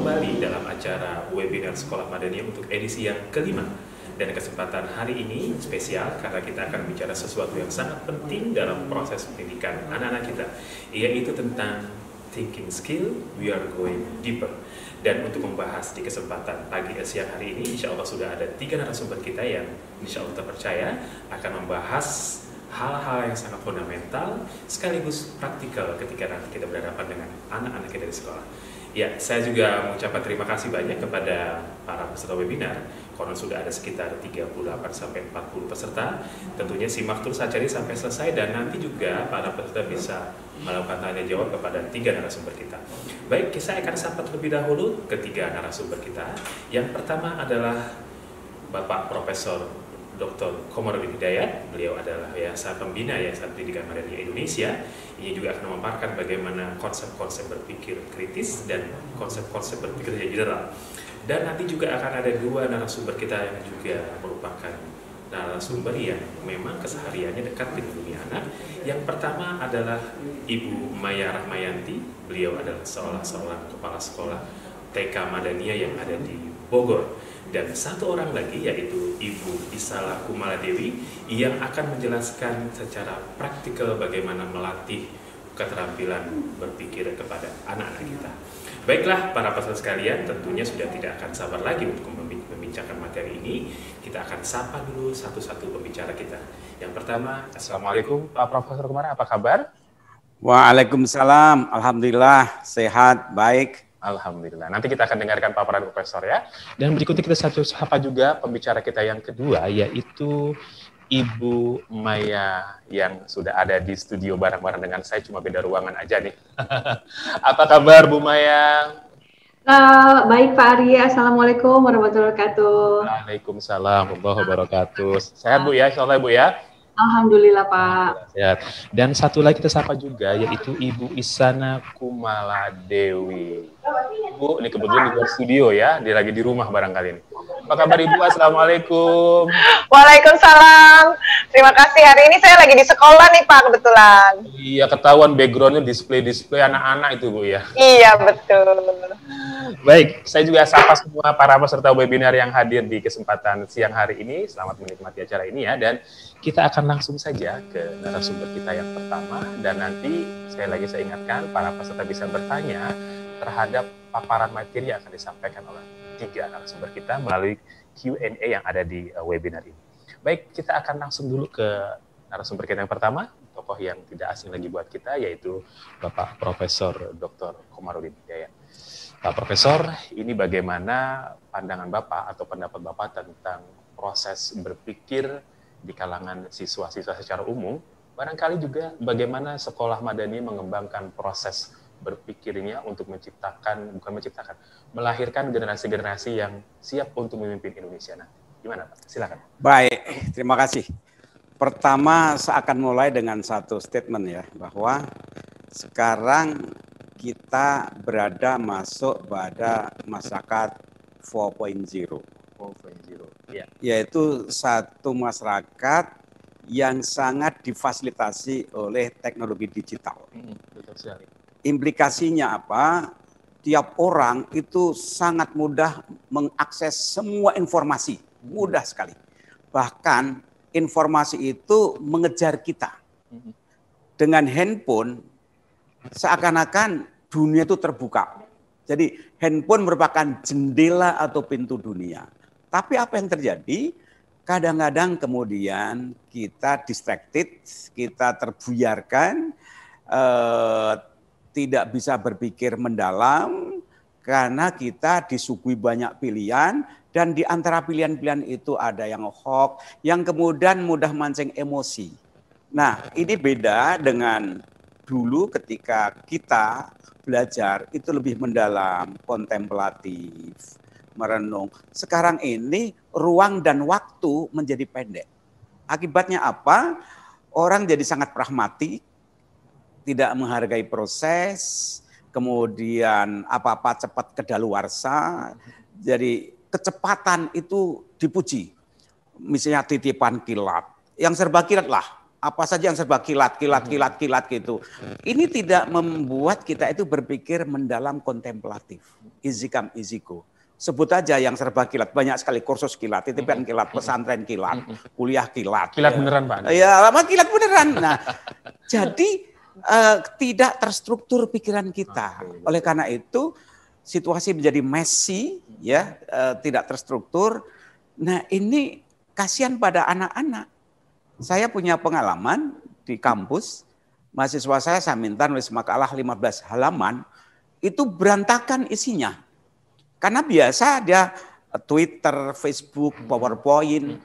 kembali dalam acara webinar Sekolah Madani untuk edisi yang kelima. Dan kesempatan hari ini spesial karena kita akan bicara sesuatu yang sangat penting dalam proses pendidikan anak-anak kita, yaitu tentang thinking skill, we are going deeper. Dan untuk membahas di kesempatan pagi siang hari ini, insya Allah sudah ada 3 narasumber kita yang insya Allah terpercaya akan membahas hal-hal yang sangat fundamental sekaligus praktikal ketika nanti kita berhadapan dengan anak-anak kita di sekolah. Ya, saya juga mengucapkan terima kasih banyak kepada para peserta webinar. Konon sudah ada sekitar 38 sampai 40 peserta. Tentunya simak terus acara ini sampai selesai dan nanti juga para peserta bisa melakukan tanya jawab kepada 3 narasumber kita. Baik, saya akan sapa terlebih dahulu ke 3 narasumber kita. Yang pertama adalah Bapak Profesor Dr. Komarudin Hidayat. Beliau adalah Yayasan Pembina Yayasan Pendidikan Madani Indonesia. Ini juga akan memaparkan bagaimana konsep-konsep berpikir kritis dan konsep-konsep berpikir general. Dan nanti juga akan ada 2 narasumber kita yang juga merupakan narasumber yang memang kesehariannya dekat dengan dunia anak. Yang pertama adalah Ibu Maya Rahmayanti. Beliau adalah seorang kepala sekolah TK Madania yang ada di Bogor. Dan 1 orang lagi yaitu Ibu Isala Kumala Dewi yang akan menjelaskan secara praktikal bagaimana melatih keterampilan berpikir kepada anak-anak kita. Baiklah para peserta sekalian, tentunya sudah tidak akan sabar lagi untuk membincangkan materi ini. Kita akan sapa dulu satu-satu pembicara kita. Yang pertama, Assalamualaikum Pak Profesor Kumara, apa kabar? Waalaikumsalam, Alhamdulillah sehat, baik. Alhamdulillah. Nanti kita akan dengarkan paparan Profesor ya. Dan berikutnya kita sapa juga pembicara kita yang kedua, yaitu Ibu Maya yang sudah ada di studio bareng-bareng dengan saya, cuma beda ruangan aja nih. Apa kabar Bu Maya? Baik Pak Arya, Assalamualaikum warahmatullahi wabarakatuh. Waalaikumsalam warahmatullahi wabarakatuh. Sehat Bu ya, insyaallah Bu ya? Alhamdulillah Pak. Sehat. Dan satu lagi kita sapa juga, yaitu Ibu Isana Kumala Dewi. Bu, ini kebetulan di luar studio ya, dia lagi di rumah barangkali ini. Apa kabar Ibu? Assalamualaikum. Waalaikumsalam. Terima kasih. Hari ini saya lagi di sekolah nih Pak, kebetulan. Iya, ketahuan backgroundnya display anak-anak itu Bu ya. Iya, betul. Baik, saya juga sapa semua para peserta webinar yang hadir di kesempatan siang hari ini. Selamat menikmati acara ini ya. Dan kita akan langsung saja ke narasumber kita yang pertama. Dan nanti sekali lagi saya ingatkan, para peserta bisa bertanya terhadap paparan materi yang akan disampaikan oleh 3 narasumber kita melalui Q&A yang ada di webinar ini. Baik, kita akan langsung dulu ke narasumber kita yang pertama, tokoh yang tidak asing lagi buat kita, yaitu Bapak Profesor Dr. Komarudin Hidayat. Pak Profesor, ini bagaimana pandangan Bapak atau pendapat Bapak tentang proses berpikir di kalangan siswa-siswa secara umum, barangkali juga bagaimana sekolah Madani mengembangkan proses berpikirnya untuk melahirkan generasi-generasi yang siap untuk memimpin Indonesia nanti. Gimana Pak? Silakan. Baik, terima kasih. Pertama, saya akan mulai dengan satu statement ya, bahwa sekarang kita masuk pada masyarakat 4.0. 4.0. Ya. Yaitu satu masyarakat yang sangat difasilitasi oleh teknologi digital. Betul sekali. Implikasinya apa? Tiap orang itu sangat mudah mengakses semua informasi, mudah sekali. Bahkan informasi itu mengejar kita. Dengan handphone, seakan-akan dunia itu terbuka. Jadi handphone merupakan jendela atau pintu dunia. Tapi apa yang terjadi? Kadang-kadang kemudian kita distracted, kita terbuyarkan, tidak bisa berpikir mendalam karena kita disuguhi banyak pilihan dan di antara pilihan-pilihan itu ada yang hoax, yang kemudian mudah mancing emosi. Nah, ini beda dengan dulu ketika kita belajar itu lebih mendalam, kontemplatif, merenung. Sekarang ini ruang dan waktu menjadi pendek. Akibatnya apa? Orang jadi sangat pragmatik, tidak menghargai proses, kemudian apa-apa cepat kedaluarsa. Jadi kecepatan itu dipuji. Misalnya titipan kilat. Yang serba kilat lah. apa saja yang serba kilat gitu. Ini tidak membuat kita itu berpikir mendalam kontemplatif. Easy come, easy go. Sebut aja yang serba kilat, banyak sekali kursus kilat, titipan kilat, pesantren kilat, kuliah kilat. Kilat beneran Pak? Ya, lama kilat beneran. Nah, jadi tidak terstruktur pikiran kita. Oleh karena itu situasi menjadi messy, ya, tidak terstruktur. Nah, ini kasihan pada anak-anak. Saya punya pengalaman di kampus, mahasiswa saya minta nulis makalah 15 halaman, itu berantakan isinya. Karena biasa dia Twitter, Facebook, PowerPoint,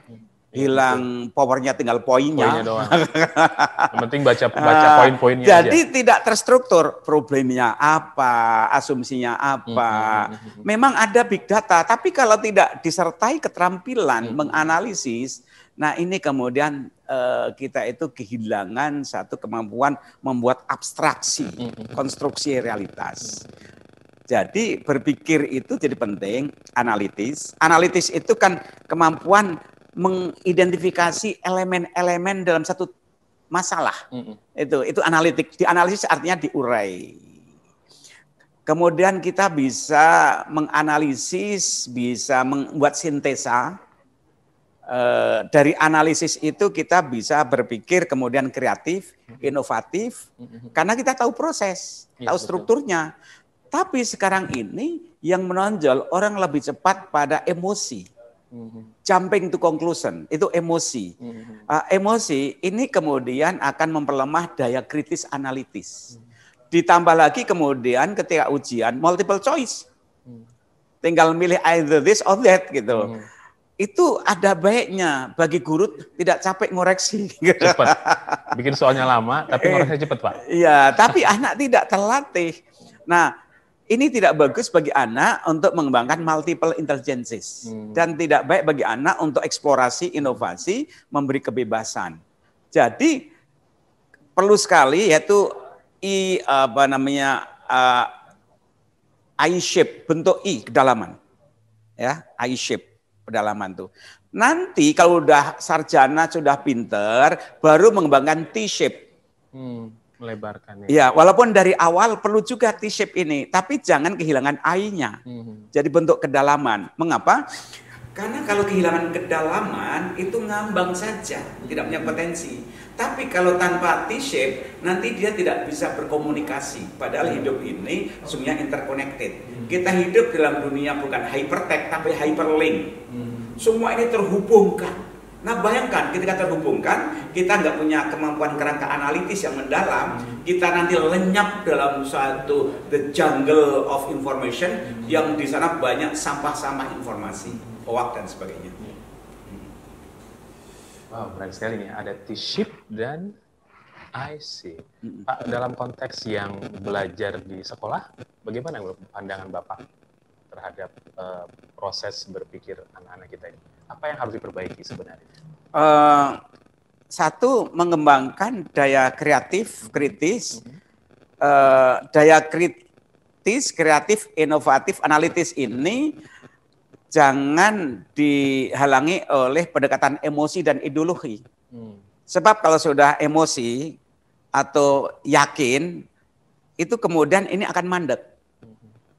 hilang powernya tinggal poinnya. Yang penting baca poin-poinnya jadi aja. Tidak terstruktur, problemnya apa, asumsinya apa. Memang ada big data, tapi kalau tidak disertai keterampilan menganalisis, nah ini kemudian kita itu kehilangan satu kemampuan membuat abstraksi, konstruksi realitas. Jadi berpikir itu jadi penting, analitis. Analitis itu kan kemampuan mengidentifikasi elemen-elemen dalam satu masalah. Itu analitik. Dianalisis artinya diurai. Kemudian kita bisa menganalisis, bisa membuat sintesa. Dari analisis itu kita bisa berpikir kemudian kreatif, inovatif, karena kita tahu proses, tahu strukturnya. Tapi sekarang ini yang menonjol orang lebih cepat pada emosi. Jumping to conclusion, itu emosi. Emosi ini kemudian akan memperlemah daya kritis analitis. Ditambah lagi kemudian ketika ujian multiple choice. Tinggal milih either this or that gitu. Itu ada baiknya bagi guru tidak capek ngoreksi. Cepat. Bikin soalnya lama tapi ngoreksinya cepat, Pak. Iya, tapi anak tidak terlatih. Nah, ini tidak bagus bagi anak untuk mengembangkan multiple intelligences. Dan tidak baik bagi anak untuk eksplorasi, inovasi, memberi kebebasan. Jadi perlu sekali yaitu I-shape, bentuk I, kedalaman. Ya, I-shape, kedalaman tuh. Nanti kalau udah sarjana, sudah pinter, baru mengembangkan T-shape. Melebarkan ya. Walaupun dari awal perlu juga T-shape ini, tapi jangan kehilangan I-nya. Jadi bentuk kedalaman. Mengapa? Karena kalau kehilangan kedalaman itu ngambang saja, tidak punya potensi. Tapi kalau tanpa T-shape, nanti dia tidak bisa berkomunikasi. Padahal hidup ini sungguhnya interconnected. Kita hidup dalam dunia bukan hypertext, tapi hyperlink. Semua ini terhubungkan. Nah bayangkan ketika terhubungkan, kita nggak punya kemampuan kerangka analitis yang mendalam, kita nanti lenyap dalam suatu the jungle of information yang di sana banyak sampah-sampah informasi, hoax dan sebagainya. Wow, menarik sekali nih. Ada T-shape dan I-shape. Pak, dalam konteks yang belajar di sekolah, bagaimana pandangan Bapak terhadap proses berpikir anak-anak kita ini? Apa yang harus diperbaiki sebenarnya? Satu, mengembangkan daya kreatif, kritis, daya kritis, kreatif, inovatif, analitis ini jangan dihalangi oleh pendekatan emosi dan ideologi. Sebab kalau sudah emosi atau yakin, itu kemudian ini akan mandek.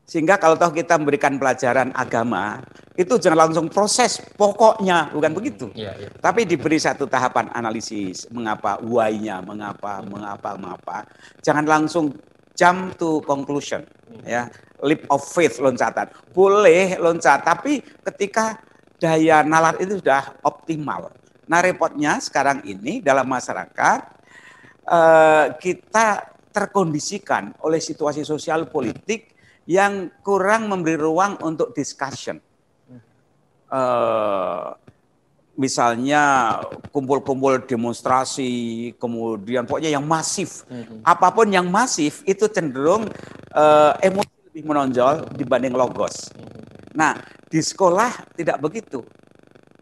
Sehingga kalau toh kita memberikan pelajaran agama, itu jangan langsung proses pokoknya, bukan begitu. Tapi diberi satu tahapan analisis, mengapa, why-nya, mengapa. Jangan langsung jump to conclusion, ya, leap of faith, loncatan. Boleh loncat, tapi ketika daya nalar itu sudah optimal. Nah repotnya sekarang ini dalam masyarakat, kita terkondisikan oleh situasi sosial politik yang kurang memberi ruang untuk discussion. Misalnya kumpul-kumpul demonstrasi, kemudian pokoknya yang masif. Apapun yang masif itu cenderung emosi lebih menonjol dibanding logos. Nah, di sekolah tidak begitu.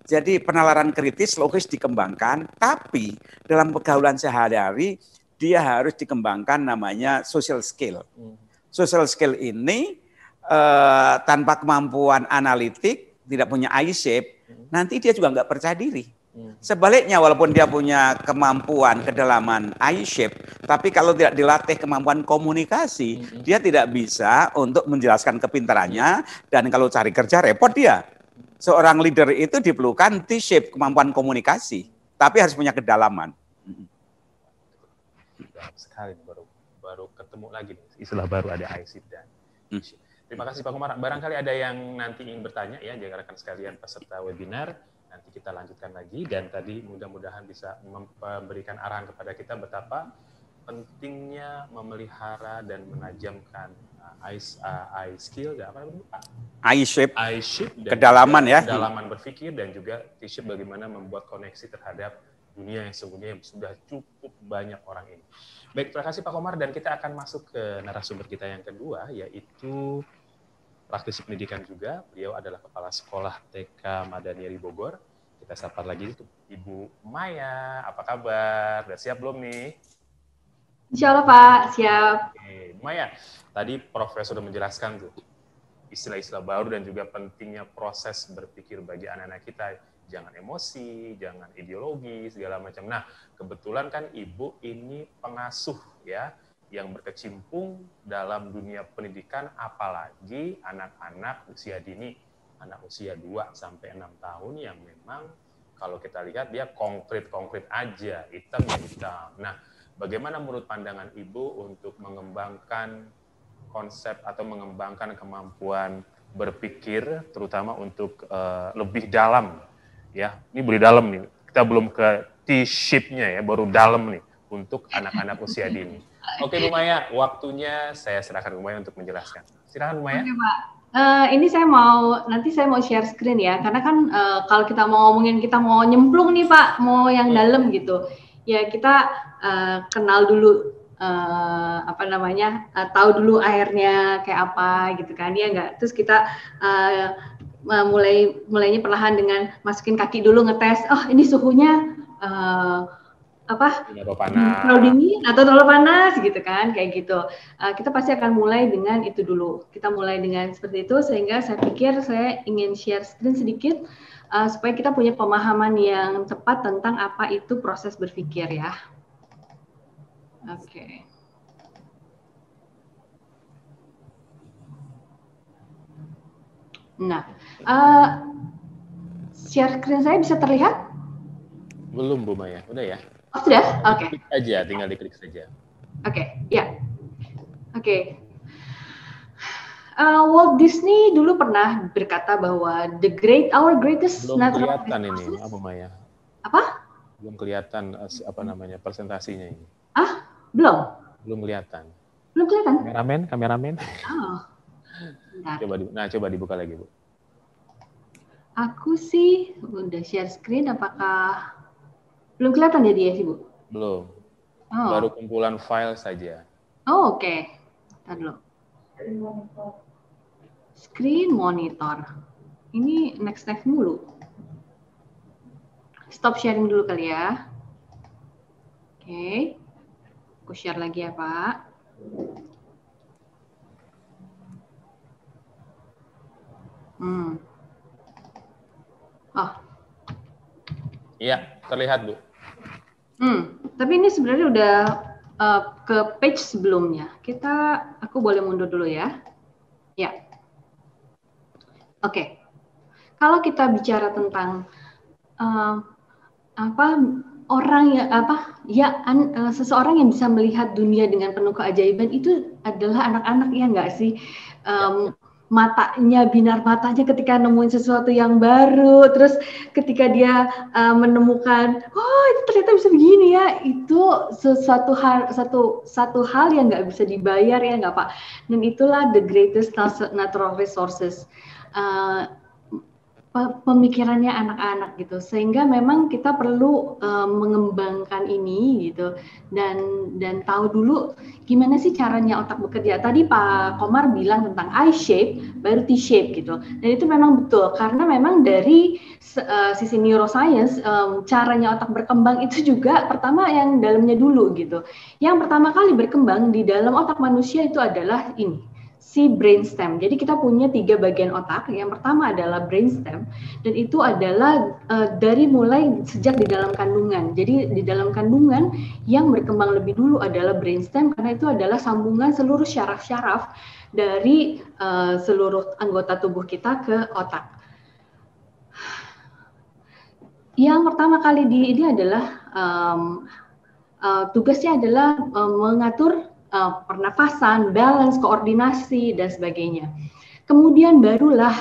Jadi penalaran kritis logis dikembangkan, tapi dalam pergaulan sehari-hari dia harus dikembangkan namanya social skill. Social skill ini tanpa kemampuan analitik, tidak punya I-shape, nanti dia juga nggak percaya diri. Sebaliknya, walaupun dia punya kemampuan kedalaman eye shape, tapi kalau tidak dilatih kemampuan komunikasi, dia tidak bisa untuk menjelaskan kepintarannya, dan kalau cari kerja repot dia. Seorang leader itu diperlukan T-shape, kemampuan komunikasi, tapi harus punya kedalaman. Sekali baru ketemu lagi nih, istilah baru ada eye shape dan T-shape. Terima kasih Pak Komar. Barangkali ada yang nanti ingin bertanya ya, jangan rekan sekalian peserta webinar. Nanti kita lanjutkan lagi, dan tadi mudah-mudahan bisa memberikan arahan kepada kita betapa pentingnya memelihara dan menajamkan eye skill dan apa namanya Pak? Eye shape, dan kedalaman ya. Kedalaman berpikir, dan juga T-shape bagaimana membuat koneksi terhadap dunia yang sesungguhnya yang sudah cukup banyak orang ini. Baik, terima kasih Pak Komar, dan kita akan masuk ke narasumber kita yang kedua, yaitu praktisi pendidikan juga. Beliau adalah Kepala Sekolah TK Madaniari Bogor. Kita sapa lagi Ibu Maya. Apa kabar? Udah siap belum nih? Insya Allah Pak, siap. Oke, Maya, tadi Prof sudah menjelaskan tuh istilah-istilah baru dan juga pentingnya proses berpikir bagi anak-anak kita. Jangan emosi, jangan ideologi, segala macam. Nah, kebetulan kan Ibu ini pengasuh ya, yang berkecimpung dalam dunia pendidikan, apalagi anak-anak usia dini, anak usia 2 sampai 6 tahun yang memang kalau kita lihat dia konkret aja, hitam ya hitam. Nah, bagaimana menurut pandangan Ibu untuk mengembangkan konsep atau mengembangkan kemampuan berpikir, terutama untuk lebih dalam, ya? Ini boleh dalam nih, kita belum ke T-shape-nya ya, baru dalam nih untuk anak-anak usia dini. Oke Bu Maya, waktunya saya serahkan Bu Maya untuk menjelaskan. Silakan Bu Maya. Oke Pak. Ini nanti saya mau share screen ya, karena kan kalau kita mau ngomongin, kita mau nyemplung nih Pak, mau yang dalam gitu. Ya kita kenal dulu tahu dulu airnya kayak apa gitu kan, ya enggak. Terus kita mulainya perlahan dengan masukin kaki dulu ngetes. Oh ini suhunya terlalu dingin atau terlalu panas gitu kan, kayak gitu. Kita pasti akan mulai dengan itu dulu. Kita mulai dengan seperti itu, sehingga saya pikir saya ingin share screen sedikit supaya kita punya pemahaman yang tepat tentang apa itu proses berpikir ya. Oke. Nah, share screen saya bisa terlihat? Belum Bu Maya, udah ya? Oh sudah? Oke. Klik aja, tinggal diklik saja. Oke, ya. Oke. Walt Disney dulu pernah berkata bahwa our greatest natural resources. Belum kelihatan ini, apa Maya? Apa? Belum kelihatan presentasinya ini. Belum? Belum kelihatan. Belum kelihatan? Kameramen. Oh. Coba dibuka lagi Bu. Aku sih udah share screen, apakah belum kelihatan ya dia sih Bu? Belum. Baru kumpulan file saja. Oh, oke. Ntar dulu. Screen monitor. Ini next mulu. Stop sharing dulu kali ya. Oke. Aku share lagi ya Pak. Iya, terlihat Bu. Tapi ini sebenarnya udah ke page sebelumnya. Aku boleh mundur dulu ya. Ya. Oke. Kalau kita bicara tentang seseorang yang bisa melihat dunia dengan penuh keajaiban itu adalah anak-anak, ya nggak sih? Binar matanya ketika nemuin sesuatu yang baru, terus ketika dia menemukan, oh itu ternyata bisa begini ya, itu satu hal yang nggak bisa dibayar, ya nggak Pak? Dan itulah the greatest natural resources. Pemikirannya anak-anak gitu, sehingga memang kita perlu mengembangkan ini gitu, dan tahu dulu gimana sih caranya otak bekerja. Tadi Pak Komar bilang tentang eye shape baru T shape gitu, dan itu memang betul karena memang dari sisi neuroscience caranya otak berkembang itu juga pertama yang dalamnya dulu gitu. Yang pertama kali berkembang di dalam otak manusia itu adalah ini si brainstem. Jadi kita punya 3 bagian otak. Yang pertama adalah brainstem, dan itu adalah dari mulai sejak di dalam kandungan. Jadi di dalam kandungan yang berkembang lebih dulu adalah brainstem, karena itu adalah sambungan seluruh syaraf-syaraf dari seluruh anggota tubuh kita ke otak. Yang pertama kali ini adalah tugasnya adalah mengatur pernafasan, balance, koordinasi, dan sebagainya. Kemudian barulah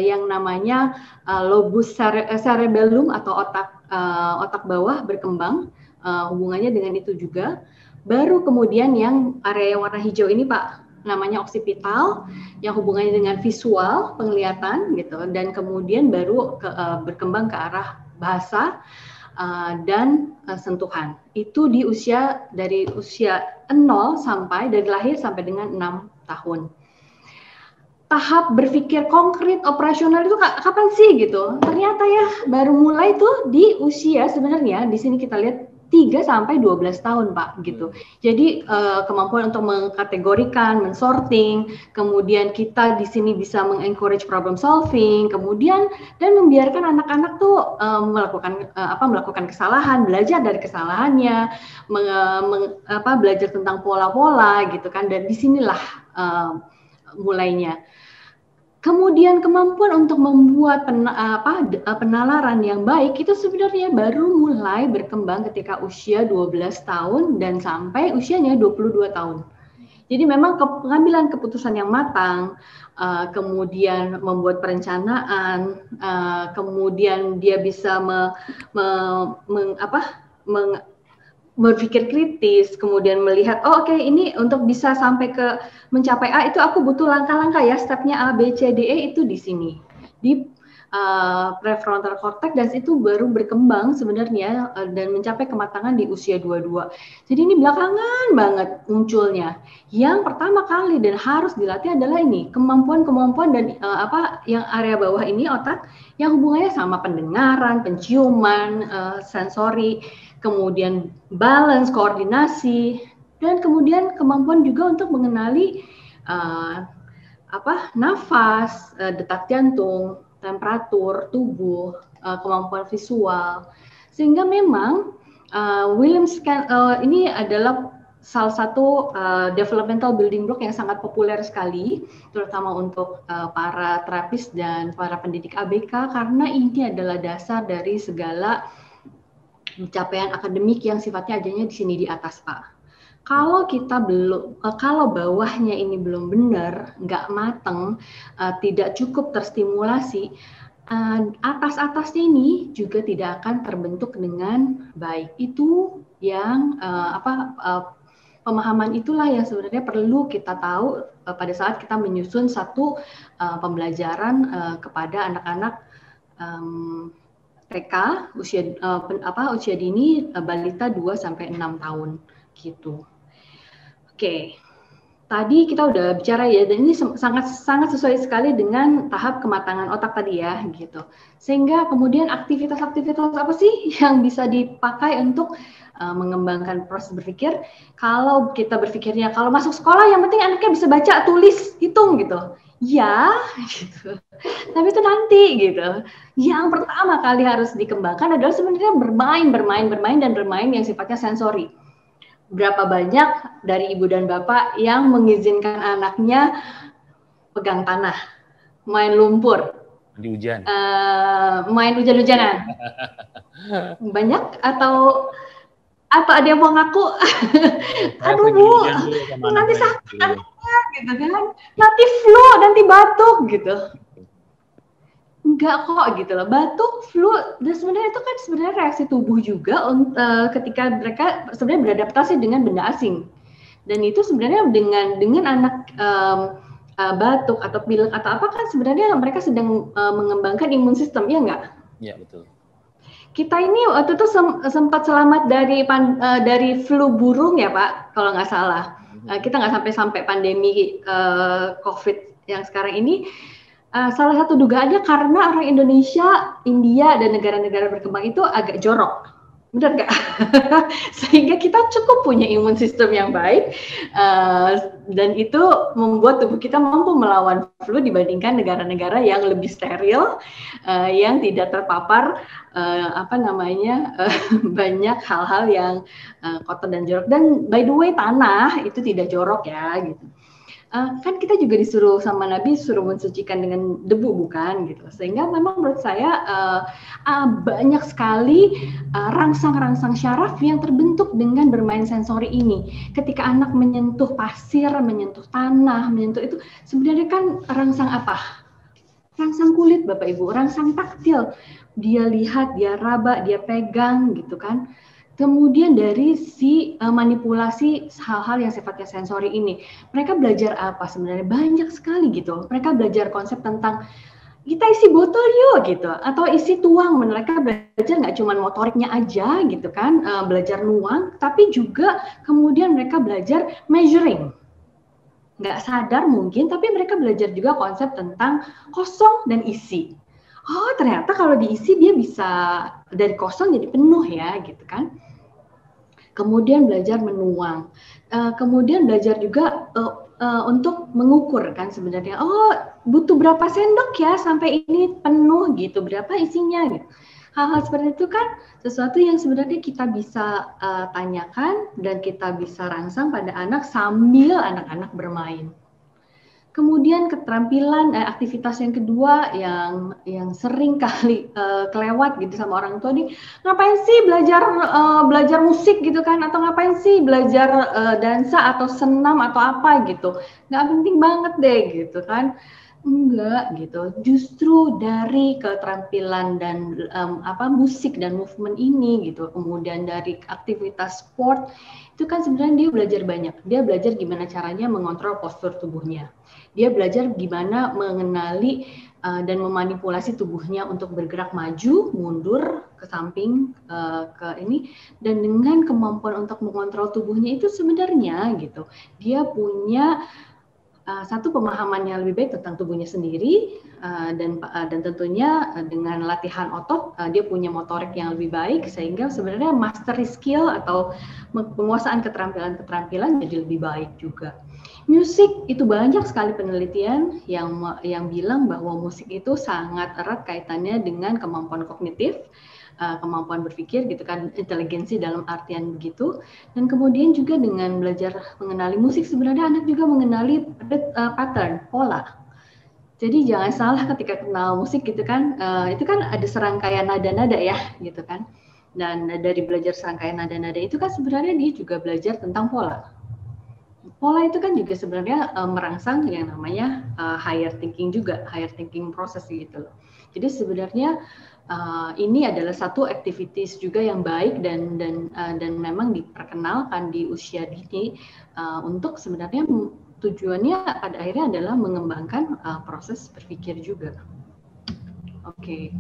yang namanya lobus cerebellum atau otak bawah berkembang, hubungannya dengan itu juga. Baru kemudian yang area warna hijau ini Pak, namanya occipital, yang hubungannya dengan visual, penglihatan gitu, dan kemudian baru berkembang ke arah bahasa dan sentuhan. Itu di dari usia 0 sampai dari lahir sampai dengan 6 tahun. Tahap berpikir konkret operasional itu kapan sih gitu? Ternyata ya baru mulai tuh di usia, sebenarnya di sini kita lihat 3 sampai 12 tahun Pak gitu. Jadi kemampuan untuk mengkategorikan, mensorting, kemudian kita di sini bisa mengencourage problem solving, kemudian dan membiarkan anak-anak tuh melakukan kesalahan, belajar dari kesalahannya, belajar tentang pola-pola gitu kan, dan disinilah mulainya. Kemudian kemampuan untuk membuat penalaran yang baik itu sebenarnya baru mulai berkembang ketika usia 12 tahun dan sampai usianya 22 tahun. Jadi memang pengambilan keputusan yang matang, kemudian membuat perencanaan, kemudian dia bisa berpikir kritis, kemudian melihat, oh oke, ini untuk bisa sampai ke mencapai A itu aku butuh langkah-langkah ya, stepnya A, B, C, D, E itu di sini, di prefrontal cortex, dan itu baru berkembang sebenarnya dan mencapai kematangan di usia 22. Jadi ini belakangan banget munculnya. Yang pertama kali dan harus dilatih adalah ini, kemampuan-kemampuan dan yang area bawah ini otak yang hubungannya sama pendengaran, penciuman, sensori, kemudian balance, koordinasi, dan kemudian kemampuan juga untuk mengenali nafas, detak jantung, temperatur tubuh, kemampuan visual. Sehingga memang ini adalah salah satu developmental building block yang sangat populer sekali, terutama untuk para terapis dan para pendidik ABK, karena ini adalah dasar dari segala pencapaian akademik yang sifatnya adanya di sini di atas Pak. Kalau kita kalau bawahnya ini belum benar, nggak mateng, tidak cukup terstimulasi, atas-atasnya ini juga tidak akan terbentuk dengan baik. Itu yang pemahaman itulah yang sebenarnya perlu kita tahu pada saat kita menyusun satu pembelajaran kepada anak-anak TK usia dini, balita 2 sampai 6 tahun gitu. Oke. Tadi kita udah bicara ya, dan ini sangat sesuai sekali dengan tahap kematangan otak tadi ya gitu. Sehingga kemudian aktivitas-aktivitas apa sih yang bisa dipakai untuk mengembangkan proses berpikir? Kalau kita berpikirnya kalau masuk sekolah yang penting anaknya bisa baca, tulis, hitung gitu. Ya, gitu. Tapi itu nanti gitu. Yang pertama kali harus dikembangkan adalah sebenarnya bermain yang sifatnya sensori. Berapa banyak dari ibu dan bapak yang mengizinkan anaknya pegang tanah, main lumpur, di hujan, main hujan-hujanan? Banyak atau ada yang mau ngaku? Aduh Bu, nanti sakit anaknya gitu kan, nanti flu, nanti batuk gitu. Enggak kok gitu loh, batuk, flu, dan sebenarnya itu kan sebenarnya reaksi tubuh juga ketika mereka sebenarnya beradaptasi dengan benda asing. Dan itu sebenarnya dengan anak batuk atau pilek atau apa kan sebenarnya mereka sedang mengembangkan imun sistem, ya enggak? Iya betul. Kita ini waktu itu sempat selamat dari flu burung ya Pak, kalau nggak salah. Kita nggak sampai pandemi COVID yang sekarang ini. Salah satu dugaannya karena orang Indonesia, India, dan negara-negara berkembang itu agak jorok. Benar nggak? Sehingga kita cukup punya imun sistem yang baik, dan itu membuat tubuh kita mampu melawan flu dibandingkan negara-negara yang lebih steril, yang tidak terpapar banyak hal-hal yang kotor dan jorok. Dan by the way, tanah itu tidak jorok ya, gitu. Kan kita juga disuruh sama Nabi suruh mensucikan dengan debu, bukan gitu. Sehingga memang menurut saya banyak sekali rangsang-rangsang syaraf yang terbentuk dengan bermain sensori ini. Ketika anak menyentuh pasir, menyentuh tanah, menyentuh itu sebenarnya kan rangsang apa? Rangsang kulit Bapak Ibu, rangsang taktil. Dia lihat, dia raba, dia pegang gitu kan. Kemudian dari si manipulasi hal-hal yang sifatnya sensori ini, mereka belajar apa sebenarnya? Banyak sekali gitu. Mereka belajar konsep tentang kita isi botol yuk gitu, atau isi tuang. Mereka belajar nggak cuma motoriknya aja gitu kan, belajar nuang, tapi juga kemudian mereka belajar measuring. Nggak sadar mungkin, tapi mereka belajar juga konsep tentang kosong dan isi. Oh ternyata kalau diisi dia bisa dari kosong jadi penuh ya gitu kan. Kemudian belajar menuang, kemudian belajar juga untuk mengukur kan sebenarnya, oh butuh berapa sendok ya sampai ini penuh gitu, berapa isinya gitu. Hal-hal seperti itu kan sesuatu yang sebenarnya kita bisa tanyakan dan kita bisa rangsang pada anak sambil anak-anak bermain. Kemudian keterampilan aktivitas yang kedua yang sering kali kelewat gitu sama orang tua nih, ngapain sih belajar musik gitu kan, atau ngapain sih belajar dansa atau senam atau apa gitu, nggak penting banget deh gitu kan. Enggak gitu, justru dari keterampilan dan musik dan movement ini gitu, kemudian dari aktivitas sport itu kan sebenarnya dia belajar banyak. Dia belajar gimana caranya mengontrol postur tubuhnya. Dia belajar gimana mengenali dan memanipulasi tubuhnya untuk bergerak maju, mundur, ke samping, ke ini, dan dengan kemampuan untuk mengontrol tubuhnya itu sebenarnya gitu, dia punya satu pemahaman yang lebih baik tentang tubuhnya sendiri, dan tentunya dengan latihan otot dia punya motorik yang lebih baik, sehingga sebenarnya mastery skill atau penguasaan keterampilan jadi lebih baik juga. Musik itu banyak sekali penelitian yang bilang bahwa musik itu sangat erat kaitannya dengan kemampuan kognitif, kemampuan berpikir gitu kan, inteligensi dalam artian begitu. Dan kemudian juga dengan belajar mengenali musik sebenarnya anak juga mengenali pattern, pola. Jadi jangan salah ketika kenal musik gitu kan, itu kan ada serangkaian nada-nada ya gitu kan. Dan dari belajar serangkaian nada-nada itu kan sebenarnya dia juga belajar tentang pola. Pola itu kan juga sebenarnya merangsang yang namanya higher thinking juga, higher thinking process gitu loh. Jadi sebenarnya ini adalah satu activities juga yang baik dan memang diperkenalkan di usia dini untuk sebenarnya tujuannya pada akhirnya adalah mengembangkan proses berpikir juga. Oke.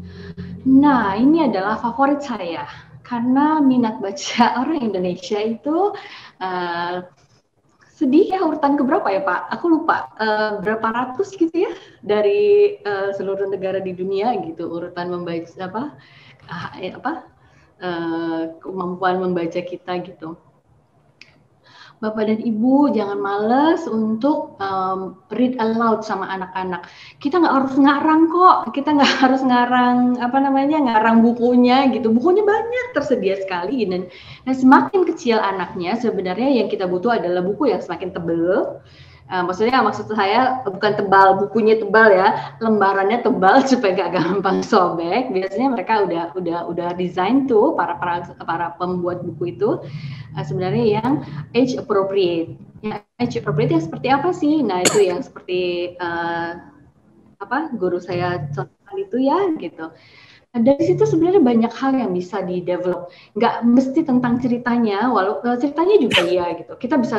Nah, ini adalah favorit saya karena minat baca orang Indonesia itu sedih ya, urutan keberapa ya Pak? Aku lupa, berapa ratus gitu ya dari seluruh negara di dunia gitu, urutan membaca kemampuan membaca kita gitu. Bapak dan Ibu jangan males untuk read aloud sama anak-anak. Kita nggak harus ngarang kok, kita nggak harus ngarang ngarang bukunya gitu. Bukunya banyak tersedia sekali dan semakin kecil anaknya sebenarnya yang kita butuh adalah buku yang semakin tebal. Maksud saya bukan tebal, bukunya tebal ya, lembarannya tebal supaya gak gampang sobek. Biasanya mereka udah desain tuh para pembuat buku itu sebenarnya yang age appropriate. Ya, age appropriate yang seperti apa sih? Nah itu yang seperti guru saya contohkan itu ya gitu. Dari situ sebenarnya banyak hal yang bisa di-develop. Nggak mesti tentang ceritanya, walaupun ceritanya juga ya gitu. Kita bisa,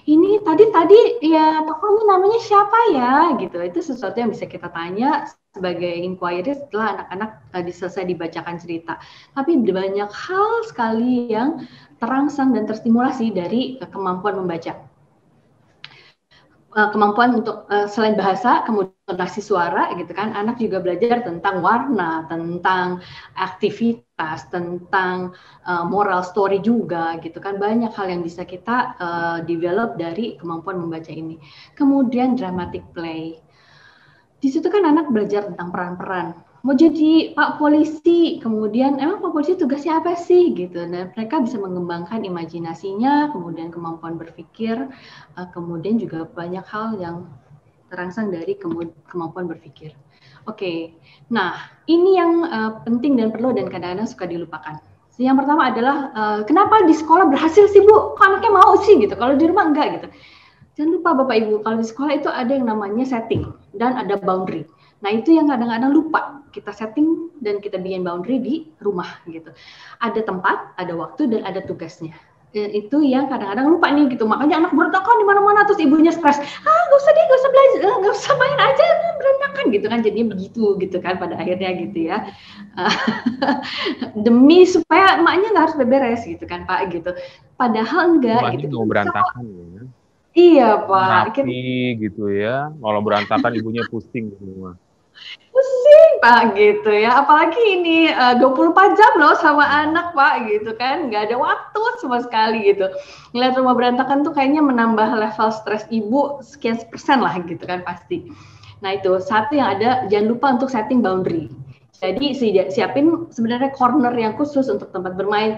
ini tadi ya tokohnya namanya siapa ya gitu. Itu sesuatu yang bisa kita tanya sebagai inquiry setelah anak-anak selesai dibacakan cerita. Tapi banyak hal sekali yang terangsang dan terstimulasi dari kemampuan membaca. Kemampuan untuk selain bahasa, kemudian tonasi suara gitu kan, anak juga belajar tentang warna, tentang aktivitas, identitas, tentang moral story juga gitu kan. Banyak hal yang bisa kita develop dari kemampuan membaca ini. Kemudian dramatic play. Di situ kan anak belajar tentang peran-peran. Mau jadi Pak Polisi, kemudian emang Pak Polisi tugasnya apa sih gitu. Dan mereka bisa mengembangkan imajinasinya, kemudian kemampuan berpikir, kemudian juga banyak hal yang terangsang dari kemampuan berpikir. Oke, nah ini yang penting dan perlu dan kadang-kadang suka dilupakan. Yang pertama adalah kenapa di sekolah berhasil sih Bu? Kok anaknya mau sih gitu? Kalau di rumah enggak gitu. Jangan lupa Bapak Ibu, kalau di sekolah itu ada yang namanya setting dan ada boundary. Nah itu yang kadang-kadang lupa kita setting dan kita bikin boundary di rumah gitu. Ada tempat, ada waktu dan ada tugasnya. Itu yang kadang-kadang lupa nih gitu, makanya anak berantakan di mana-mana terus ibunya stres, nggak usah deh, nggak usah belajar, nggak usah main aja, berantakan gitu kan, jadinya begitu gitu kan pada akhirnya gitu ya. Demi supaya emaknya nggak harus beberes gitu kan Pak gitu, padahal enggak Rumahnya gitu. mau berantakan ya. Iya Pak. Rapi gitu ya, kalau berantakan ibunya pusing semua. Pusing Pak gitu ya, apalagi ini 24 jam loh sama anak Pak gitu kan, nggak ada waktu sama sekali gitu. Ngeliat rumah berantakan tuh kayaknya menambah level stres ibu sekian persen lah gitu kan pasti. Nah itu satu yang ada, jangan lupa untuk setting boundary. Jadi siapin sebenarnya corner yang khusus untuk tempat bermain,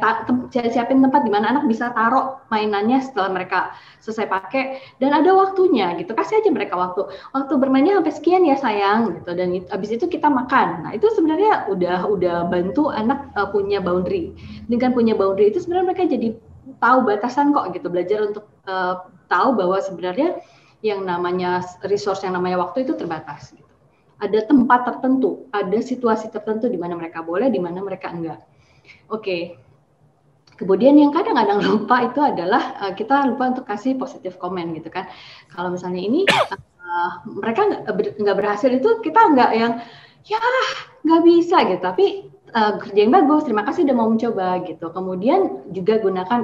siapin tempat di mana anak bisa taruh mainannya setelah mereka selesai pakai, dan ada waktunya gitu, kasih aja mereka waktu bermainnya sampai sekian ya sayang gitu, dan abis itu kita makan. Nah itu sebenarnya udah bantu anak punya boundary. Dengan punya boundary itu sebenarnya mereka jadi tahu batasan kok gitu, belajar untuk tahu bahwa sebenarnya yang namanya resource, yang namanya waktu itu terbatas gitu. Ada tempat tertentu, ada situasi tertentu di mana mereka boleh, di mana mereka enggak. Oke. Kemudian yang kadang-kadang lupa itu adalah kita lupa untuk kasih positive comment gitu kan. Kalau misalnya ini mereka nggak berhasil, itu kita nggak yang ya nggak bisa gitu, tapi kerja yang bagus, terima kasih udah mau mencoba gitu. Kemudian juga gunakan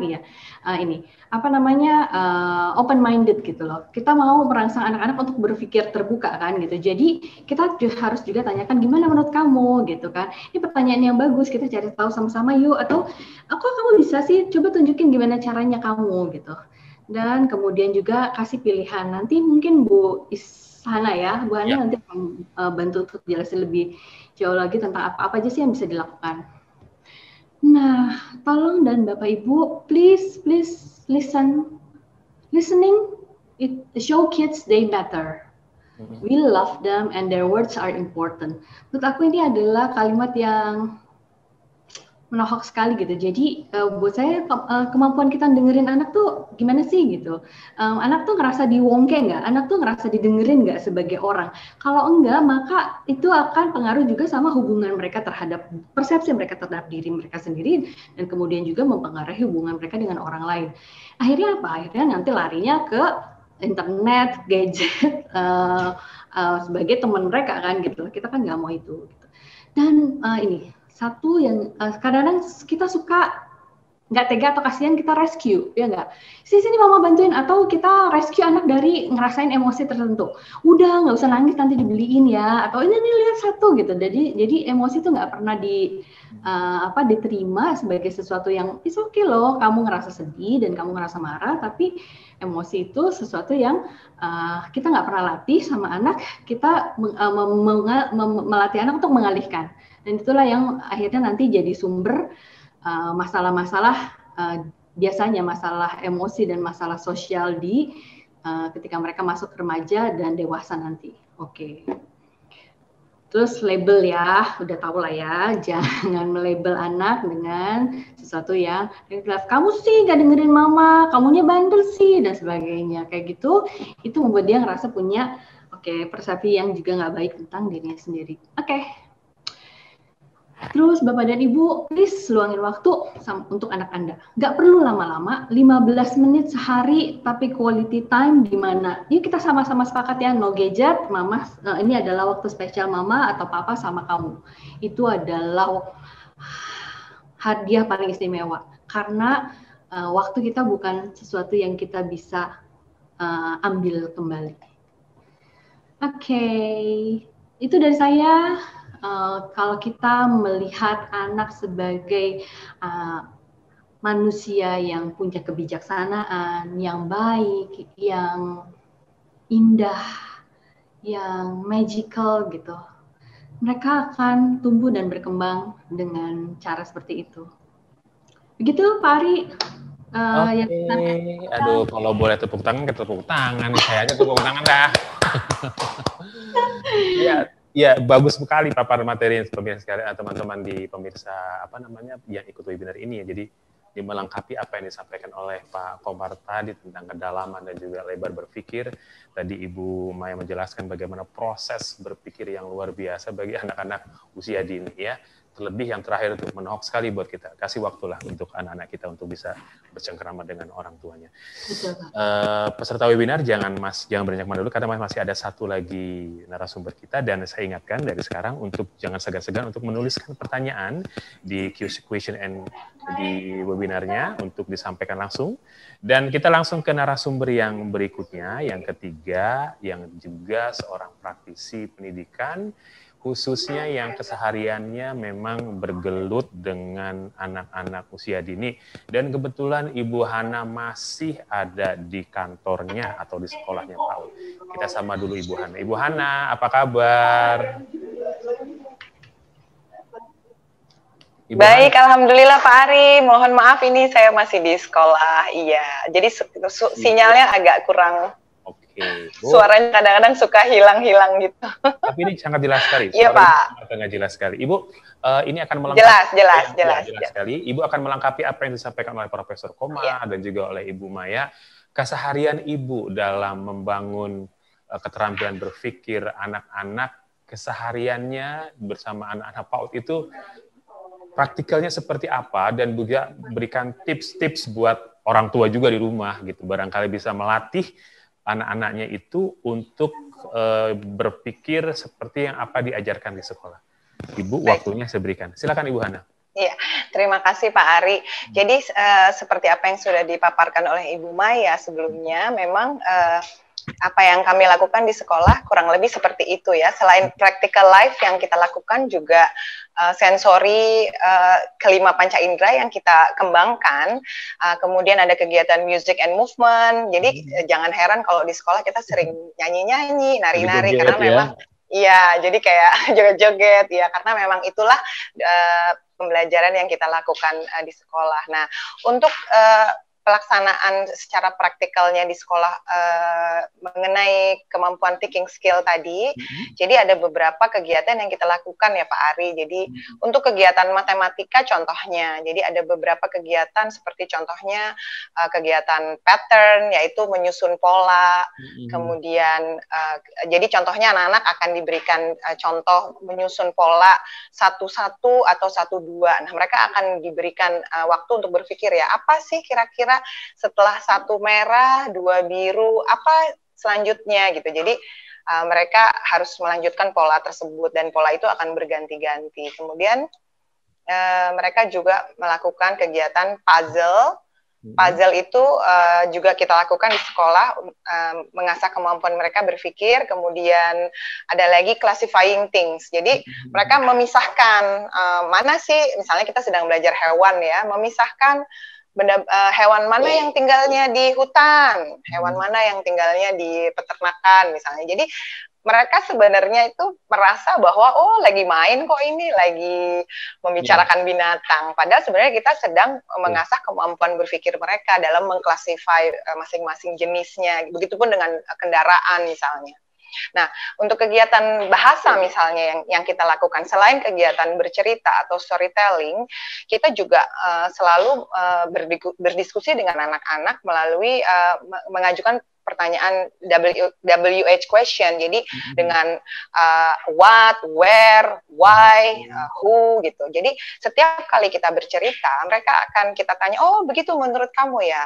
ini apa namanya open minded gitu loh. Kita mau merangsang anak-anak untuk berpikir terbuka kan gitu. Jadi kita harus juga tanyakan gimana menurut kamu gitu kan. Ini pertanyaan yang bagus, kita cari tahu sama-sama yuk, atau kok kamu bisa sih, coba tunjukin gimana caranya kamu gitu. Dan kemudian juga kasih pilihan. Nanti mungkin Bu Ishana ya, Bu Hana nanti akan bantu untuk jelasin lebih jauh lagi tentang apa aja sih yang bisa dilakukan. Nah, tolong dan Bapak Ibu, please listening it show kids they matter. We love them and their words are important. Menurut aku ini adalah kalimat yang menohok sekali gitu. Jadi buat saya kemampuan kita dengerin anak tuh gimana sih gitu. Anak tuh ngerasa diwongke nggak? Anak tuh ngerasa didengerin nggak sebagai orang? Kalau enggak, maka itu akan pengaruh juga sama hubungan mereka terhadap persepsi mereka terhadap diri mereka sendiri, dan kemudian juga mempengaruhi hubungan mereka dengan orang lain. Akhirnya apa? Akhirnya nanti larinya ke internet, gadget sebagai teman mereka kan gitu. Kita kan nggak mau itu. Gitu. Dan ini satu yang kadang-kadang kita suka nggak tega atau kasihan, kita rescue, ya nggak? Sini mama bantuin, atau kita rescue anak dari ngerasain emosi tertentu. Udah nggak usah nangis, nanti dibeliin ya, atau ini lihat satu gitu. Jadi emosi itu nggak pernah diterima sebagai sesuatu yang it's okay loh, kamu ngerasa sedih dan kamu ngerasa marah, tapi emosi itu sesuatu yang kita nggak pernah latih sama anak. Kita melatih anak untuk mengalihkan. Dan itulah yang akhirnya nanti jadi sumber masalah-masalah, biasanya masalah emosi dan masalah sosial ketika mereka masuk remaja dan dewasa nanti. Oke. Terus label ya, udah tahu lah ya, jangan melabel anak dengan sesuatu yang kamu sih gak dengerin mama, kamunya bandel sih, dan sebagainya. Kayak gitu, itu membuat dia ngerasa punya persepsi yang juga nggak baik tentang dirinya sendiri. Oke. Terus Bapak dan Ibu, please luangin waktu untuk anak Anda. Nggak perlu lama-lama, 15 menit sehari, tapi quality time di mana? Yuk kita sama-sama sepakat ya, no gadget, mama, ini adalah waktu spesial mama atau papa sama kamu. Itu adalah hadiah paling istimewa. Karena waktu kita bukan sesuatu yang kita bisa ambil kembali. Oke, itu dari saya. kalau kita melihat anak sebagai manusia yang punya kebijaksanaan, yang baik, yang indah, yang magical gitu, mereka akan tumbuh dan berkembang dengan cara seperti itu. Begitu Pak Ari. Oke, aduh kalau boleh tepuk tangan, ke tepuk tangan. Saya aja tepuk tangan dah. Ya, bagus sekali paparan materi pemirsa sekalian, teman-teman di pemirsa yang ikut webinar ini ya. Jadi melengkapi apa yang disampaikan oleh Pak Komar tadi tentang kedalaman dan juga lebar berpikir. Tadi Ibu Maya menjelaskan bagaimana proses berpikir yang luar biasa bagi anak-anak usia dini ya. Terlebih yang terakhir itu menohok sekali buat kita. Kasih waktulah untuk anak-anak kita untuk bisa bercengkerama dengan orang tuanya. Peserta webinar jangan beranjak mana dulu karena masih ada satu lagi narasumber kita, dan saya ingatkan dari sekarang untuk jangan segan-segan untuk menuliskan pertanyaan di question and di webinarnya untuk disampaikan langsung. Dan kita langsung ke narasumber yang berikutnya, yang ketiga, yang juga seorang praktisi pendidikan, khususnya yang kesehariannya memang bergelut dengan anak-anak usia dini. Dan kebetulan Ibu Hana masih ada di kantornya atau di sekolahnya PAUD. Kita sama dulu Ibu Hana. Ibu Hana, apa kabar? Baik, Alhamdulillah Pak Ari. Mohon maaf ini saya masih di sekolah. Iya, jadi sinyalnya agak kurang. Suaranya kadang-kadang suka hilang-hilang gitu. Tapi ini sangat jelas sekali. Iya Pak. Sangat jelas sekali. Ibu, ini akan melengkapi. Jelas sekali. Ibu akan melengkapi apa yang disampaikan oleh Profesor Komar dan juga oleh Ibu Maya. Keseharian Ibu dalam membangun keterampilan berpikir anak-anak, kesehariannya bersama anak-anak PAUD itu praktikalnya seperti apa, dan juga berikan tips-tips buat orang tua juga di rumah gitu. Barangkali bisa melatih anak-anaknya itu untuk berpikir seperti yang apa diajarkan di sekolah. Ibu, waktunya saya berikan. Silakan Ibu Hana. Iya, terima kasih Pak Ari. Jadi seperti apa yang sudah dipaparkan oleh Ibu Maya sebelumnya, memang apa yang kami lakukan di sekolah kurang lebih seperti itu ya. Selain practical life yang kita lakukan, juga sensori kelima panca indera yang kita kembangkan. Kemudian ada kegiatan music and movement. Jadi jangan heran kalau di sekolah kita sering nyanyi-nyanyi, nari-nari, karena memang iya, jadi kayak joget-joget ya, karena memang itulah pembelajaran yang kita lakukan di sekolah. Nah, untuk pelaksanaan secara praktikalnya di sekolah mengenai kemampuan thinking skill tadi, jadi ada beberapa kegiatan yang kita lakukan ya Pak Ari. Jadi untuk kegiatan matematika contohnya, jadi ada beberapa kegiatan seperti contohnya kegiatan pattern, yaitu menyusun pola. Kemudian jadi contohnya anak-anak akan diberikan contoh menyusun pola 1-1 atau 1-2. Nah, mereka akan diberikan waktu untuk berpikir ya, apa sih kira-kira setelah 1 merah, 2 biru, apa selanjutnya gitu. Jadi mereka harus melanjutkan pola tersebut dan pola itu akan berganti-ganti. Kemudian mereka juga melakukan kegiatan puzzle. Puzzle itu juga kita lakukan di sekolah, mengasah kemampuan mereka berpikir. Kemudian ada lagi classifying things. Jadi mereka memisahkan mana sih, misalnya kita sedang belajar hewan ya, memisahkan hewan mana yang tinggalnya di hutan, hewan mana yang tinggalnya di peternakan misalnya. Jadi mereka sebenarnya itu merasa bahwa oh lagi main kok ini, lagi membicarakan binatang. Padahal sebenarnya kita sedang mengasah kemampuan berpikir mereka dalam mengklasifikasi masing-masing jenisnya. Begitupun dengan kendaraan misalnya. Nah, untuk kegiatan bahasa misalnya yang kita lakukan, selain kegiatan bercerita atau storytelling, kita juga selalu berdiskusi dengan anak-anak melalui mengajukan pertanyaan WH question. Jadi dengan what, where, why, who gitu. Jadi setiap kali kita bercerita, mereka akan kita tanya, oh begitu menurut kamu ya.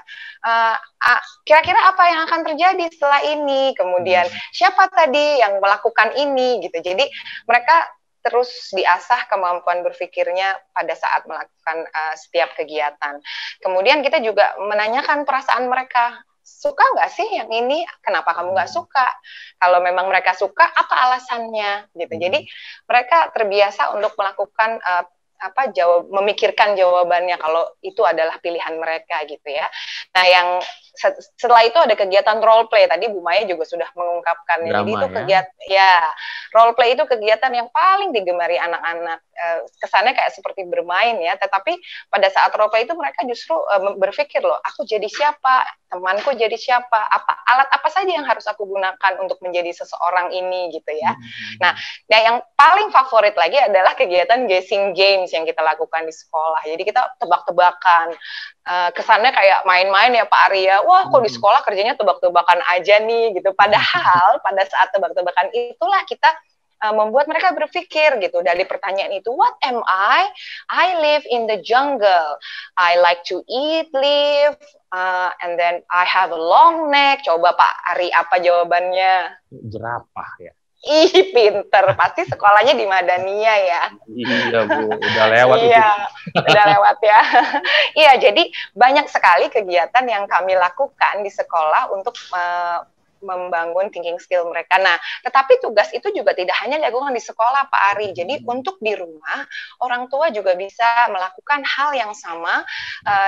Kira-kira apa yang akan terjadi setelah ini? Kemudian siapa tadi yang melakukan ini gitu. Jadi mereka terus diasah kemampuan berpikirnya pada saat melakukan setiap kegiatan. Kemudian kita juga menanyakan perasaan mereka. suka nggak sih yang ini? Kenapa kamu nggak suka? Kalau memang mereka suka, apa alasannya? Gitu. Jadi mereka terbiasa untuk melakukan memikirkan jawabannya kalau itu adalah pilihan mereka gitu ya. Nah, yang setelah itu ada kegiatan role play. Tadi Bu Maya juga sudah mengungkapkan. Jadi itu kegiatan role play itu kegiatan yang paling digemari anak-anak. Kesannya kayak seperti bermain ya, tetapi pada saat role play itu mereka justru berpikir loh, aku jadi siapa? Temanku jadi siapa? Alat apa saja yang harus aku gunakan untuk menjadi seseorang ini gitu ya. Nah, yang paling favorit lagi adalah kegiatan guessing games yang kita lakukan di sekolah. Jadi kita tebak-tebakan. Kesannya kayak main-main ya Pak Arya. Wah, kok di sekolah kerjanya tebak-tebakan aja nih gitu. Padahal pada saat tebak-tebakan itulah kita membuat mereka berpikir gitu dari pertanyaan itu, what am I? I live in the jungle. I like to eat leaf, and then I have a long neck. Coba Pak Ari, apa jawabannya? Jerapah ya. Ih, pinter. Pasti sekolahnya di Madania ya. Iya, Bu. Udah lewat itu. Iya, udah lewat ya. Iya, jadi banyak sekali kegiatan yang kami lakukan di sekolah untuk membangun thinking skill mereka. Nah, tetapi tugas itu juga tidak hanya dilakukan di sekolah, Pak Ari. Jadi untuk di rumah, orang tua juga bisa melakukan hal yang sama.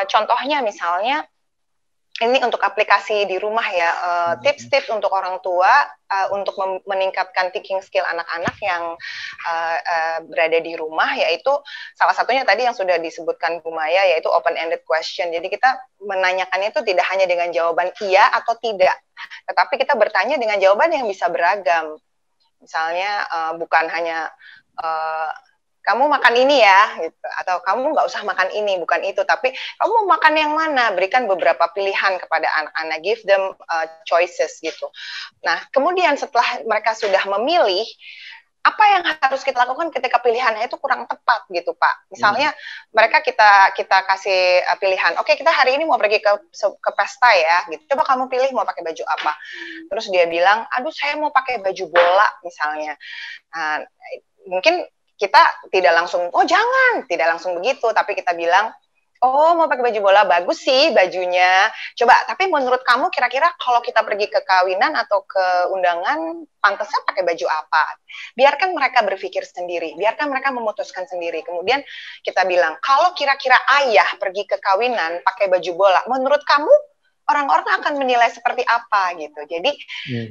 Contohnya misalnya, ini untuk aplikasi di rumah ya, tips-tips untuk orang tua untuk meningkatkan thinking skill anak-anak yang berada di rumah, yaitu salah satunya tadi yang sudah disebutkan Bu Maya, yaitu open-ended question. Jadi kita menanyakannya itu tidak hanya dengan jawaban iya atau tidak, tetapi kita bertanya dengan jawaban yang bisa beragam. Misalnya bukan hanya kamu makan ini ya, gitu. Atau kamu nggak usah makan ini, bukan itu, tapi kamu mau makan yang mana? Berikan beberapa pilihan kepada anak-anak, give them choices gitu. Nah, kemudian setelah mereka sudah memilih, apa yang harus kita lakukan ketika pilihannya itu kurang tepat gitu Pak. Misalnya mereka kita kasih pilihan, oke, kita hari ini mau pergi ke pesta ya, gitu. Coba kamu pilih mau pakai baju apa. Terus dia bilang, aduh saya mau pakai baju bola misalnya. Nah, mungkin kita tidak langsung, oh jangan, tidak langsung begitu, tapi kita bilang, oh mau pakai baju bola, bagus sih bajunya, coba, tapi menurut kamu kira-kira kalau kita pergi ke kawinan atau ke undangan, pantasnya pakai baju apa? Biarkan mereka berpikir sendiri, biarkan mereka memutuskan sendiri. Kemudian kita bilang, kalau kira-kira ayah pergi ke kawinan pakai baju bola, menurut kamu orang-orang akan menilai seperti apa gitu. Jadi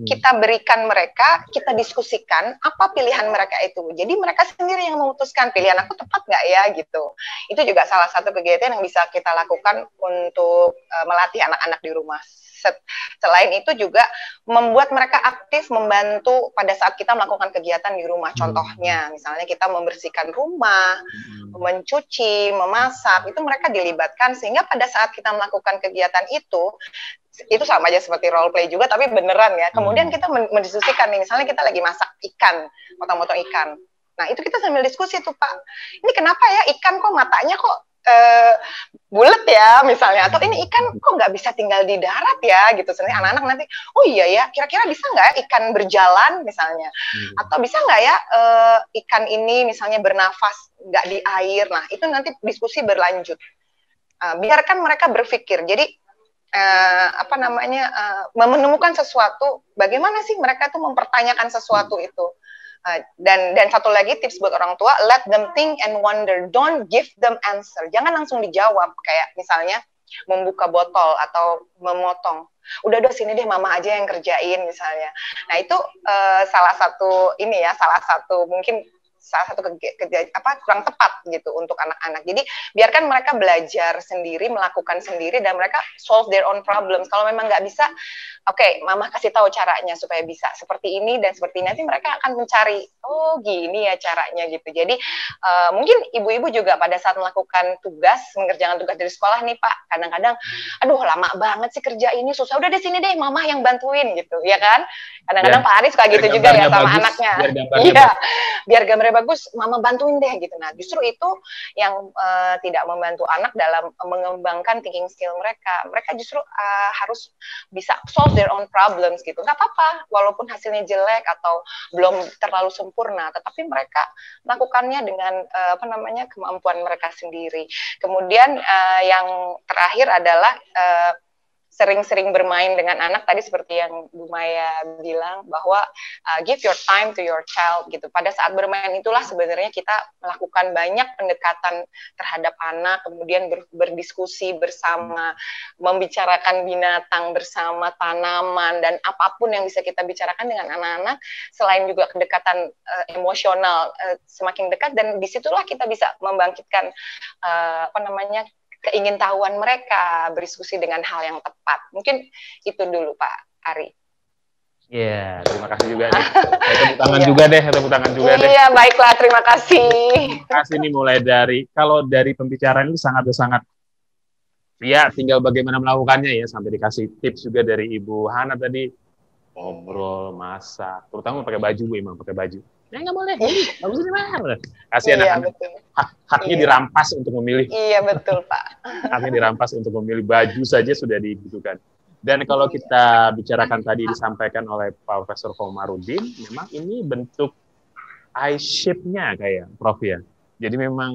kita berikan mereka, kita diskusikan apa pilihan mereka itu. Jadi mereka sendiri yang memutuskan pilihan aku tepat nggak ya gitu. Itu juga salah satu kegiatan yang bisa kita lakukan untuk melatih anak-anak di rumah. Selain itu juga membuat mereka aktif membantu pada saat kita melakukan kegiatan di rumah. Contohnya, misalnya kita membersihkan rumah, mencuci, memasak, itu mereka dilibatkan sehingga pada saat kita melakukan kegiatan itu sama aja seperti role play juga, tapi beneran ya. Kemudian kita mendiskusikan nih, misalnya kita lagi masak ikan, potong-potong ikan. Nah, itu kita sambil diskusi tuh, Pak. Ini kenapa ya ikan kok matanya kok bulat ya misalnya, atau ini ikan kok nggak bisa tinggal di darat ya gitu. Sebenarnya anak-anak nanti, oh iya ya, kira-kira bisa nggak ya ikan berjalan misalnya, atau bisa nggak ya ikan ini misalnya bernafas nggak di air. Nah itu nanti diskusi berlanjut. Biarkan mereka berpikir. Jadi menemukan sesuatu. Bagaimana sih mereka tuh mempertanyakan sesuatu itu. Dan satu lagi tips buat orang tua, let them think and wonder, don't give them answer. Jangan langsung dijawab, kayak misalnya membuka botol atau memotong. Udah sini deh mama aja yang kerjain misalnya. Nah itu salah satu kurang tepat gitu untuk anak-anak. Jadi biarkan mereka belajar sendiri, melakukan sendiri, dan mereka solve their own problems. Kalau memang nggak bisa, oke, mama kasih tahu caranya supaya bisa seperti ini dan seperti ini. Nanti mereka akan mencari, oh gini ya caranya gitu. Jadi mungkin ibu-ibu juga pada saat melakukan mengerjakan tugas dari sekolah nih Pak, kadang-kadang, aduh lama banget sih kerja ini, susah. Udah di sini deh mama yang bantuin gitu, ya kan? Kadang-kadang Pak Ari suka gitu juga ya sama anaknya. Iya, biar gambarnya bagus, mama bantuin deh gitu. Nah, justru itu yang tidak membantu anak dalam mengembangkan thinking skill mereka. Mereka justru harus bisa solve their own problems gitu. Nggak apa-apa, walaupun hasilnya jelek atau belum terlalu sempurna, tetapi mereka melakukannya dengan kemampuan mereka sendiri. Kemudian yang terakhir adalah sering-sering bermain dengan anak, tadi seperti yang Bu Maya bilang bahwa give your time to your child gitu. Pada saat bermain itulah sebenarnya kita melakukan banyak pendekatan terhadap anak, kemudian berdiskusi bersama, membicarakan binatang bersama, tanaman, dan apapun yang bisa kita bicarakan dengan anak-anak, selain juga kedekatan emosional semakin dekat, dan disitulah kita bisa membangkitkan keingintahuan mereka, berdiskusi dengan hal yang tepat. Mungkin itu dulu Pak Ari. Iya, terima kasih juga nih. Tepuk tangan juga deh, tepuk tangan juga deh. Iya, baiklah, terima kasih. Terima kasih nih, mulai dari, kalau dari pembicaraan itu sangat ya tinggal bagaimana melakukannya ya, sampai dikasih tips juga dari Ibu Hana tadi, ngobrol, masak, terutama pakai baju, Bu, emang pakai baju. Ya nggak boleh, nggak bisa dimana. Kasih anak-anak, haknya dirampas untuk memilih. Iya betul Pak. Haknya dirampas untuk memilih, baju saja sudah dibutuhkan. Dan kalau kita bicarakan tadi disampaikan oleh Profesor Komarudin, memang ini bentuk I-shape-nya kayak Prof ya. Jadi memang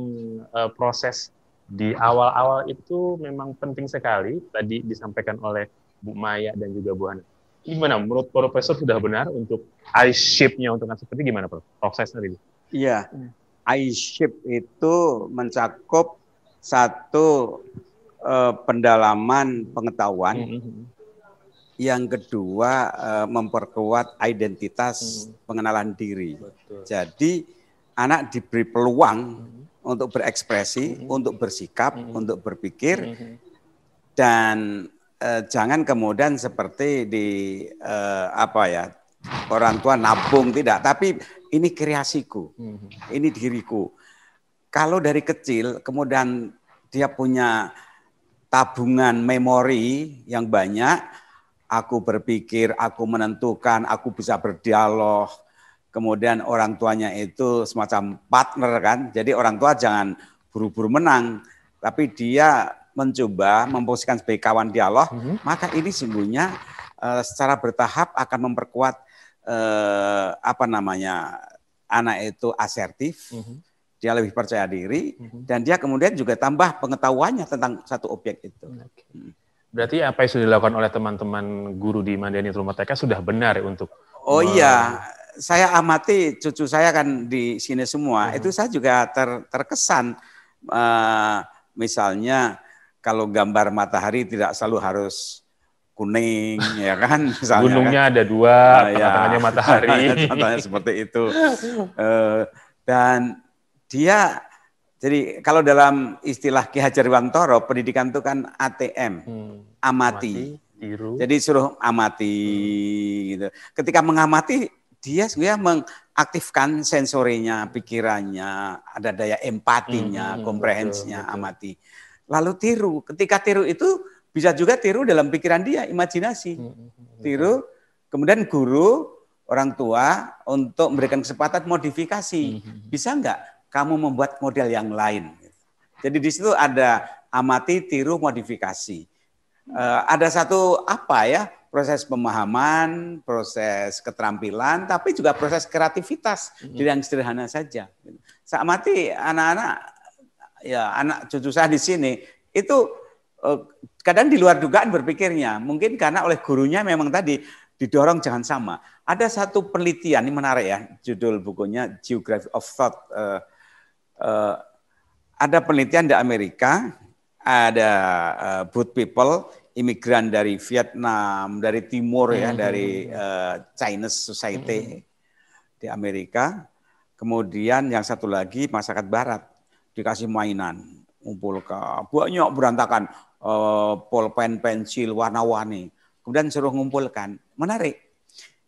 proses di awal-awal itu memang penting sekali. Tadi disampaikan oleh Bu Maya dan juga Bu Hana. Gimana menurut Profesor, sudah benar untuk I-shape-nya untuk seperti gimana Prof? Prosesnya itu? Iya, I-shape itu mencakup satu pendalaman pengetahuan, yang kedua memperkuat identitas pengenalan diri. Betul. Jadi anak diberi peluang untuk berekspresi, untuk bersikap, untuk berpikir, dan jangan kemudian seperti di orang tua nabung, tidak, tapi ini kreasiku, ini diriku. Kalau dari kecil kemudian dia punya tabungan memori yang banyak, aku berpikir, aku menentukan, aku bisa berdialog, kemudian orang tuanya itu semacam partner kan, jadi orang tua jangan buru-buru menang, tapi dia mencoba memposisikan sebagai kawan dialog, maka ini sungguhnya secara bertahap akan memperkuat anak itu asertif, dia lebih percaya diri, dan dia kemudian juga tambah pengetahuannya tentang satu objek itu. Berarti apa yang sudah dilakukan oleh teman-teman guru di Madani Rumah TK sudah benar ya untuk? Oh iya, saya amati cucu saya kan di sini semua, itu saya juga terkesan, misalnya kalau gambar matahari tidak selalu harus kuning, ya kan? Misalnya, gunungnya kan? ada dua, tengah-tengahnya matahari. Contohnya seperti itu. Dan dia, jadi kalau dalam istilah Ki Hajar Dewantara, pendidikan itu kan ATM, amati. Tiru. Jadi suruh amati. Gitu. Ketika mengamati, dia sebenarnya mengaktifkan sensorinya, pikirannya, ada daya empatinya, komprehensinya, amati. Lalu tiru, ketika tiru itu bisa juga tiru dalam pikiran dia, imajinasi. Tiru, kemudian guru, orang tua untuk memberikan kesempatan modifikasi. Bisa enggak kamu membuat model yang lain? Jadi di situ ada amati, tiru, modifikasi. Ada satu proses pemahaman, proses keterampilan, tapi juga proses kreativitas yang sederhana saja. Saya amati anak-anak, ya anak cucu saya di sini itu kadang di luar dugaan berpikirnya, mungkin karena oleh gurunya memang tadi didorong jangan sama. Ada satu penelitian, ini menarik ya, judul bukunya Geography of Thought. Ada penelitian di Amerika, ada boat people, imigran dari Vietnam, dari Timur ya, dari Chinese Society di Amerika. Kemudian yang satu lagi masyarakat Barat, dikasih mainan, ngumpul ke banyak berantakan, pulpen, pensil, warna-warni. Kemudian suruh ngumpulkan. Menarik.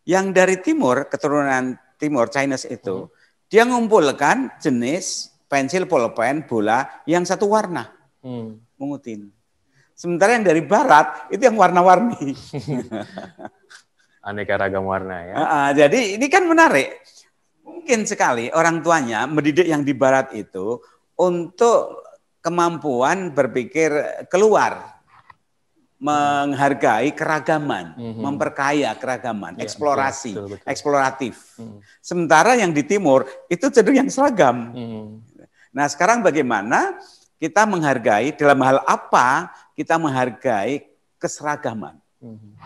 Yang dari Timur, keturunan Timur, Chinese itu, dia ngumpulkan jenis pensil, pulpen, bola yang satu warna. Mengutin. Sementara yang dari Barat, itu yang warna-warni. Aneka ragam warna ya. Jadi ini kan menarik. Mungkin sekali orang tuanya mendidik yang di Barat itu untuk kemampuan berpikir keluar, menghargai keragaman, memperkaya keragaman, eksplorasi, betul. eksploratif. Sementara yang di Timur itu cenderung yang seragam. Nah sekarang bagaimana kita menghargai, dalam hal apa kita menghargai keseragaman.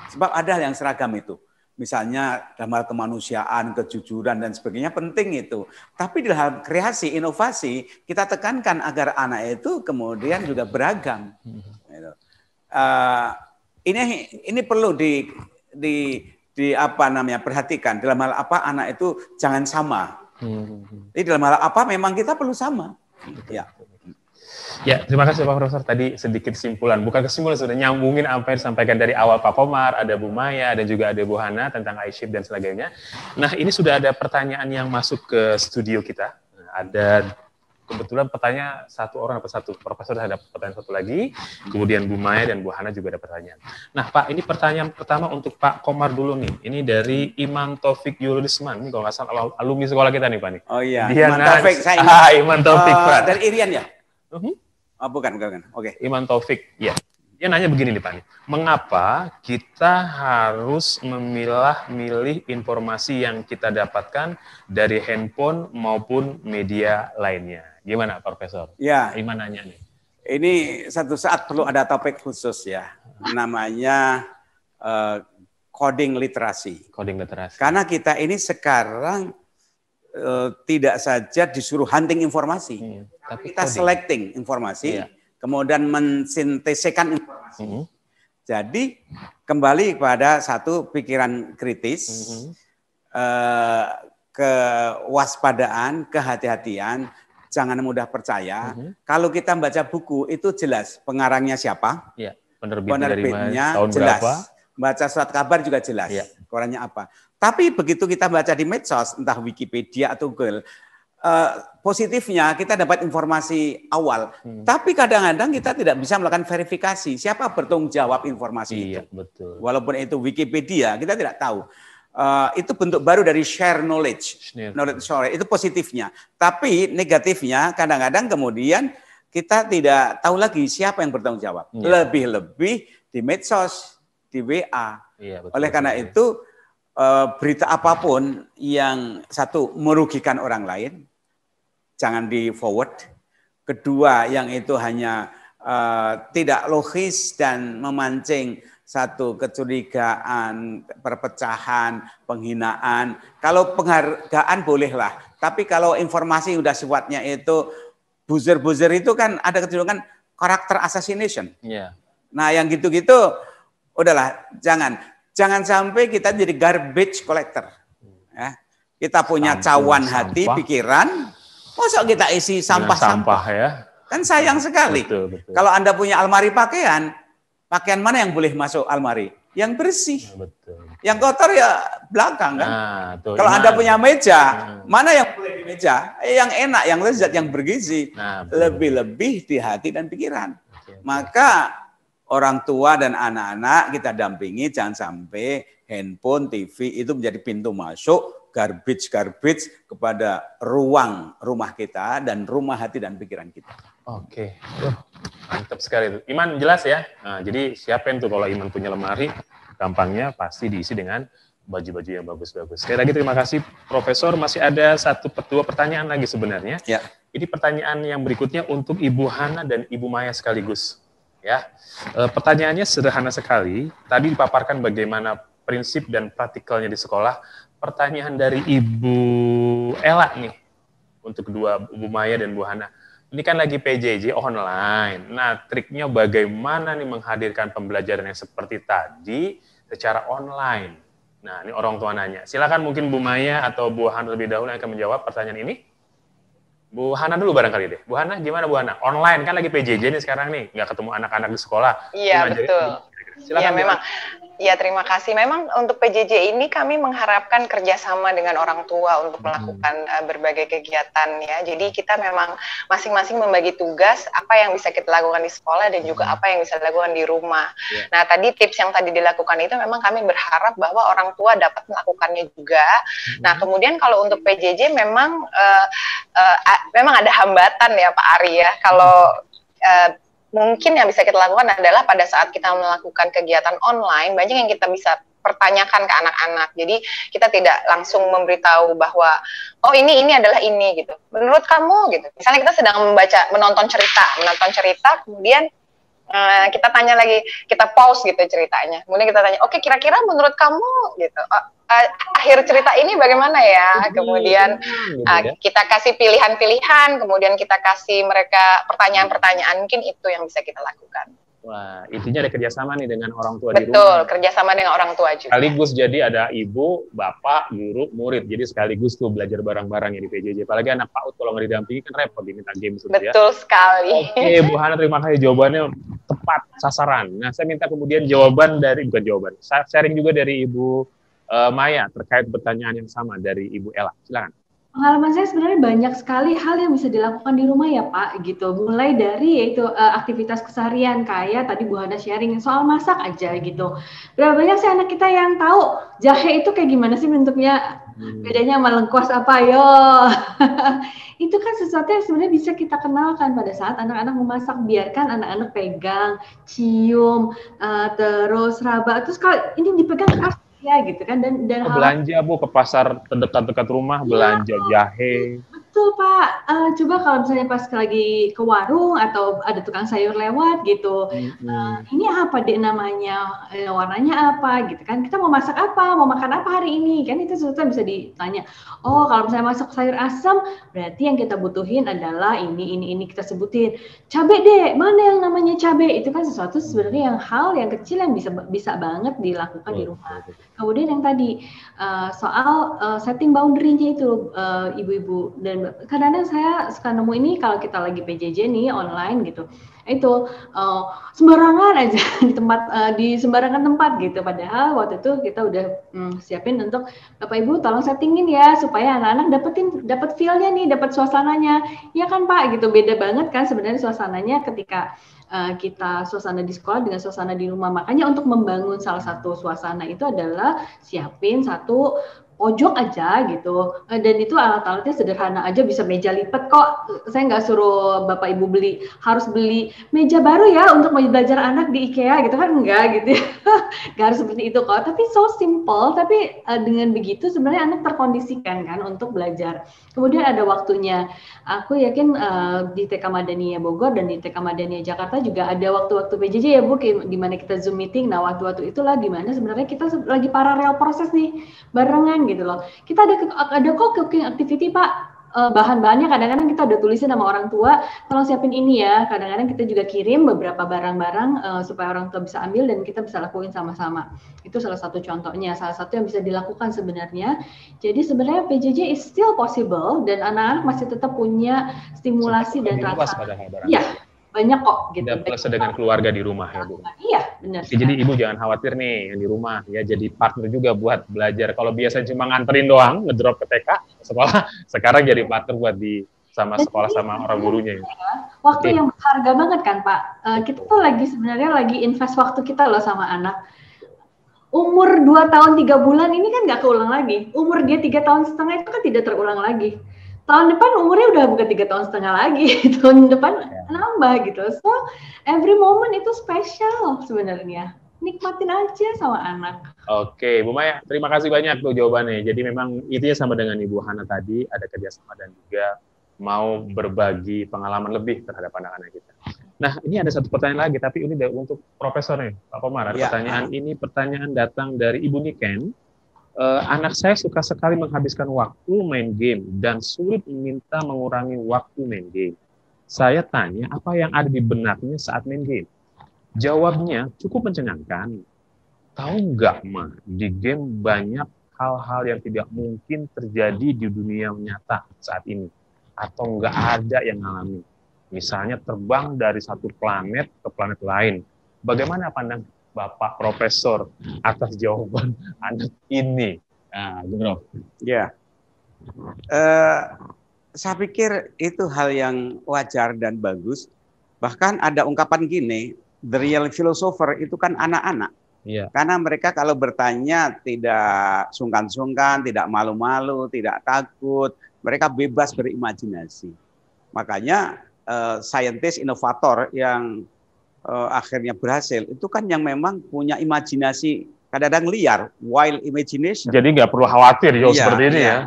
Sebab ada hal yang seragam itu. Misalnya dalam hal kemanusiaan, kejujuran, dan sebagainya penting itu. Tapi di dalam kreasi, inovasi, kita tekankan agar anak itu kemudian juga beragam. Ini perlu di apa namanya perhatikan. Dalam hal apa anak itu jangan sama. Jadi dalam hal apa memang kita perlu sama. Ya. Ya, terima kasih Pak Profesor. Tadi sedikit kesimpulan, bukan kesimpulan, sudah nyambungin apa yang disampaikan dari awal Pak Komar, ada Bu Maya, dan juga ada Bu Hana tentang iShift dan sebagainya. Nah, ini sudah ada pertanyaan yang masuk ke studio kita. Ada kebetulan pertanyaan satu orang dapat satu, Profesor sudah ada pertanyaan satu lagi, kemudian Bu Maya dan Bu Hana juga ada pertanyaan. Nah, Pak, ini pertanyaan pertama untuk Pak Komar dulu nih. Ini dari Iman Taufik Yulisman. Ini kalau nggak salah alumni sekolah kita nih, Pak. Nih. Oh iya, Iman Taufik. Saya Iman Taufik, Pak. Dari Irian ya? Oh, bukan. Oke. Iman Taufik, ya. Dia nanya begini nih Pak, mengapa kita harus memilah-milih informasi yang kita dapatkan dari handphone maupun media lainnya? Gimana Profesor? Ya. Iman nanya nih. Ini satu saat perlu ada topik khusus ya, namanya coding literasi. Coding literasi. Karena kita ini sekarang tidak saja disuruh hunting informasi, tapi kita selecting informasi, kemudian mensintesikan informasi. Jadi kembali kepada satu pikiran kritis, kewaspadaan, kehati-hatian, jangan mudah percaya. Kalau kita baca buku itu jelas pengarangnya siapa, penerbitnya tahun jelas, berapa. Baca surat kabar juga jelas, korannya apa. Tapi begitu kita baca di medsos, entah Wikipedia atau Google, positifnya kita dapat informasi awal. Tapi kadang-kadang kita tidak bisa melakukan verifikasi. Siapa bertanggung jawab informasi itu? Betul. Walaupun itu Wikipedia, kita tidak tahu. Itu bentuk baru dari share knowledge. Knowledge share, itu positifnya. Tapi negatifnya kadang-kadang kemudian kita tidak tahu lagi siapa yang bertanggung jawab. Lebih-lebih di medsos, di WA. Oleh karena itu, berita apapun yang satu merugikan orang lain, jangan di forward. Kedua, yang itu hanya tidak logis dan memancing satu kecurigaan, perpecahan, penghinaan. Kalau penghargaan bolehlah, tapi kalau informasi sudah sifatnya itu buzzer-buzzer itu kan ada kecenderungan karakter assassination. Nah, yang gitu-gitu udahlah, Jangan sampai kita jadi garbage collector. Ya. Kita punya cawan hati, pikiran, masa kita isi sampah-sampah ya? Kan sayang sekali. Betul. Kalau Anda punya almari pakaian mana yang boleh masuk almari? Yang bersih. Yang kotor ya belakang kan. Kalau Anda punya meja, mana yang boleh di meja? Yang enak, yang lezat, yang bergizi. Lebih-lebih di hati dan pikiran. Maka orang tua dan anak-anak kita dampingi, jangan sampai handphone, TV itu menjadi pintu masuk garbage kepada ruang rumah kita dan rumah hati dan pikiran kita. Oke, mantap sekali. Iman jelas ya. Nah, jadi siapin tuh kalau Iman punya lemari, gampangnya pasti diisi dengan baju-baju yang bagus-bagus. Sekali lagi terima kasih Profesor. Masih ada dua pertanyaan lagi sebenarnya. Ya. Ini pertanyaan yang berikutnya untuk Ibu Hana dan Ibu Maya sekaligus. Ya, pertanyaannya sederhana sekali. Tadi dipaparkan bagaimana prinsip dan praktikalnya di sekolah. Pertanyaan dari Ibu Ella nih untuk kedua Bu Maya dan Bu Hana. Ini kan lagi PJJ online. Nah, triknya bagaimana nih menghadirkan pembelajaran yang seperti tadi secara online. Nah, ini orang tua nanya. Silakan mungkin Bu Maya atau Bu Hana lebih dahulu yang akan menjawab pertanyaan ini. Bu Hana dulu barangkali deh. Bu Hana, gimana Bu Hana? Online kan lagi PJJ nih sekarang nih, nggak ketemu anak-anak di sekolah. Iya, betul. Iya, memang. Ya, terima kasih. Memang untuk PJJ ini kami mengharapkan kerjasama dengan orang tua untuk melakukan berbagai kegiatan ya. Jadi kita memang masing-masing membagi tugas apa yang bisa kita lakukan di sekolah dan juga apa yang bisa dilakukan di rumah. Nah, tadi tips yang tadi dilakukan itu memang kami berharap bahwa orang tua dapat melakukannya juga. Nah, kemudian kalau untuk PJJ memang memang ada hambatan ya Pak Ari ya. Kalau mungkin yang bisa kita lakukan adalah pada saat kita melakukan kegiatan online, banyak yang kita bisa pertanyakan ke anak-anak. Jadi kita tidak langsung memberitahu bahwa oh ini adalah ini gitu. Menurut kamu gitu. Misalnya kita sedang menonton cerita, kemudian Kita tanya lagi, kita pause gitu ceritanya. Kemudian kita tanya, oke, kira-kira menurut kamu gitu, akhir cerita ini bagaimana ya? Kemudian kita kasih pilihan-pilihan, kemudian kita kasih mereka pertanyaan-pertanyaan, mungkin itu yang bisa kita lakukan. Wah, intinya ada kerjasama nih dengan orang tua di rumah. Betul, kerjasama dengan orang tua juga. Sekaligus jadi ada ibu, bapak, guru, murid. Jadi sekaligus tuh belajar bareng-bareng ya di PJJ. Apalagi anak PAUD kalau nggak didampingi kan repot diminta game sudah ya. Betul sekali. Oke, Bu Hana, terima kasih jawabannya tepat sasaran. Nah, saya minta kemudian bukan jawaban, sharing juga dari Ibu Maya terkait pertanyaan yang sama dari Ibu Ella. Silakan. Pengalaman saya sebenarnya banyak sekali hal yang bisa dilakukan di rumah ya Pak, gitu. Mulai dari yaitu aktivitas keseharian kayak tadi Bu Hana sharing soal masak aja gitu. Berapa banyak sih anak kita yang tahu jahe itu kayak gimana sih bentuknya, bedanya sama lengkuas apa yo. Itu kan sesuatu yang sebenarnya bisa kita kenalkan pada saat anak-anak memasak. Biarkan anak-anak pegang, cium, terus raba, terus kalau ini dipegang keras ya gitu kan, dan belanja Bu ke pasar terdekat-dekat rumah, belanja jahe. Betul Pak, coba kalau misalnya pas lagi ke warung atau ada tukang sayur lewat gitu, ini apa deh namanya, warnanya apa gitu kan, kita mau masak apa, mau makan apa hari ini, kan itu sesuatu yang bisa ditanya. Oh kalau misalnya masak sayur asam, berarti yang kita butuhin adalah ini kita sebutin. Cabai deh, mana yang namanya cabai, itu kan sesuatu sebenarnya hal yang kecil yang bisa banget dilakukan di rumah. Kemudian yang tadi soal setting boundary-nya itu ibu-ibu, dan kadang-kadang saya suka nemu ini kalau kita lagi PJJ nih online gitu, itu sembarangan aja di sembarangan tempat gitu, padahal waktu itu kita udah siapin untuk Bapak Ibu tolong settingin ya supaya anak-anak dapat feel-nya nih, dapat suasananya, ya kan Pak gitu. Beda banget kan sebenarnya suasananya ketika kita suasana di sekolah dengan suasana di rumah. Makanya untuk membangun salah satu suasana itu adalah siapin satu pojok aja gitu, dan itu alat-alatnya sederhana aja, bisa meja lipat kok. Saya nggak suruh Bapak Ibu harus beli meja baru ya untuk belajar anak di IKEA gitu kan, enggak gitu ya. Nggak harus seperti itu kok, tapi so simple, tapi dengan begitu sebenarnya anak terkondisikan kan untuk belajar. Kemudian ada waktunya, aku yakin di TK Madania Bogor dan di TK Madania Jakarta juga ada waktu-waktu PJJ ya Bu, di mana kita Zoom meeting. Nah waktu-waktu itulah gimana sebenarnya kita lagi paralel proses nih barengan gitu loh. Kita ada kok cooking activity Pak, bahan-bahannya kadang-kadang kita udah tulisin sama orang tua, tolong siapin ini ya. Kadang-kadang kita juga kirim beberapa barang-barang supaya orang tua bisa ambil dan kita bisa lakuin sama-sama. Itu salah satu contohnya, salah satu yang bisa dilakukan sebenarnya. Jadi sebenarnya PJJ is still possible dan anak-anak masih tetap punya stimulasi dan rasa. Iya. Banyak kok gitu. Dan plus dengan keluarga di rumah ya Bu. Iya benar. Jadi Ibu jangan khawatir nih yang di rumah ya, jadi partner juga buat belajar. Kalau biasa cuma nganterin doang, ngedrop ke TK sekolah, sekarang jadi partner buat sama sekolah sama orang gurunya. Ya. Waktu yang berharga banget kan Pak. Kita tuh sebenarnya lagi invest waktu kita loh sama anak. Umur 2 tahun 3 bulan ini kan nggak keulang lagi. Umur dia 3 tahun setengah itu kan tidak terulang lagi. Tahun depan umurnya udah bukan 3 tahun setengah lagi, tahun depan nambah gitu. So every moment itu spesial sebenarnya. Nikmatin aja sama anak. Oke, Bu Maya, terima kasih banyak tuh jawabannya. Jadi memang intinya sama dengan Ibu Hana tadi, ada kerjasama dan juga mau berbagi pengalaman lebih terhadap anak-anak kita. Nah, ini ada satu pertanyaan lagi, tapi ini untuk Profesor nih, Pak Komar. Ya. Pertanyaan datang dari Ibu Niken. Anak saya suka sekali menghabiskan waktu main game dan sulit minta mengurangi waktu main game. Saya tanya apa yang ada di benaknya saat main game. Jawabnya cukup mencengangkan. Tahu nggak, Ma, di game banyak hal-hal yang tidak mungkin terjadi di dunia nyata saat ini. Atau nggak ada yang ngalamin. Misalnya terbang dari satu planet ke planet lain. Bagaimana pandang Bapak Profesor atas jawaban anak ini? Nah, Bro. Ya, saya pikir itu hal yang wajar dan bagus. Bahkan ada ungkapan gini, the real philosopher itu kan anak-anak. Yeah. Karena mereka kalau bertanya tidak sungkan-sungkan, tidak malu-malu, tidak takut, mereka bebas berimajinasi. Makanya saintis inovator yang akhirnya berhasil itu kan yang memang punya imajinasi kadang-kadang liar, wild imagination. Jadi nggak perlu khawatir seperti ini ya.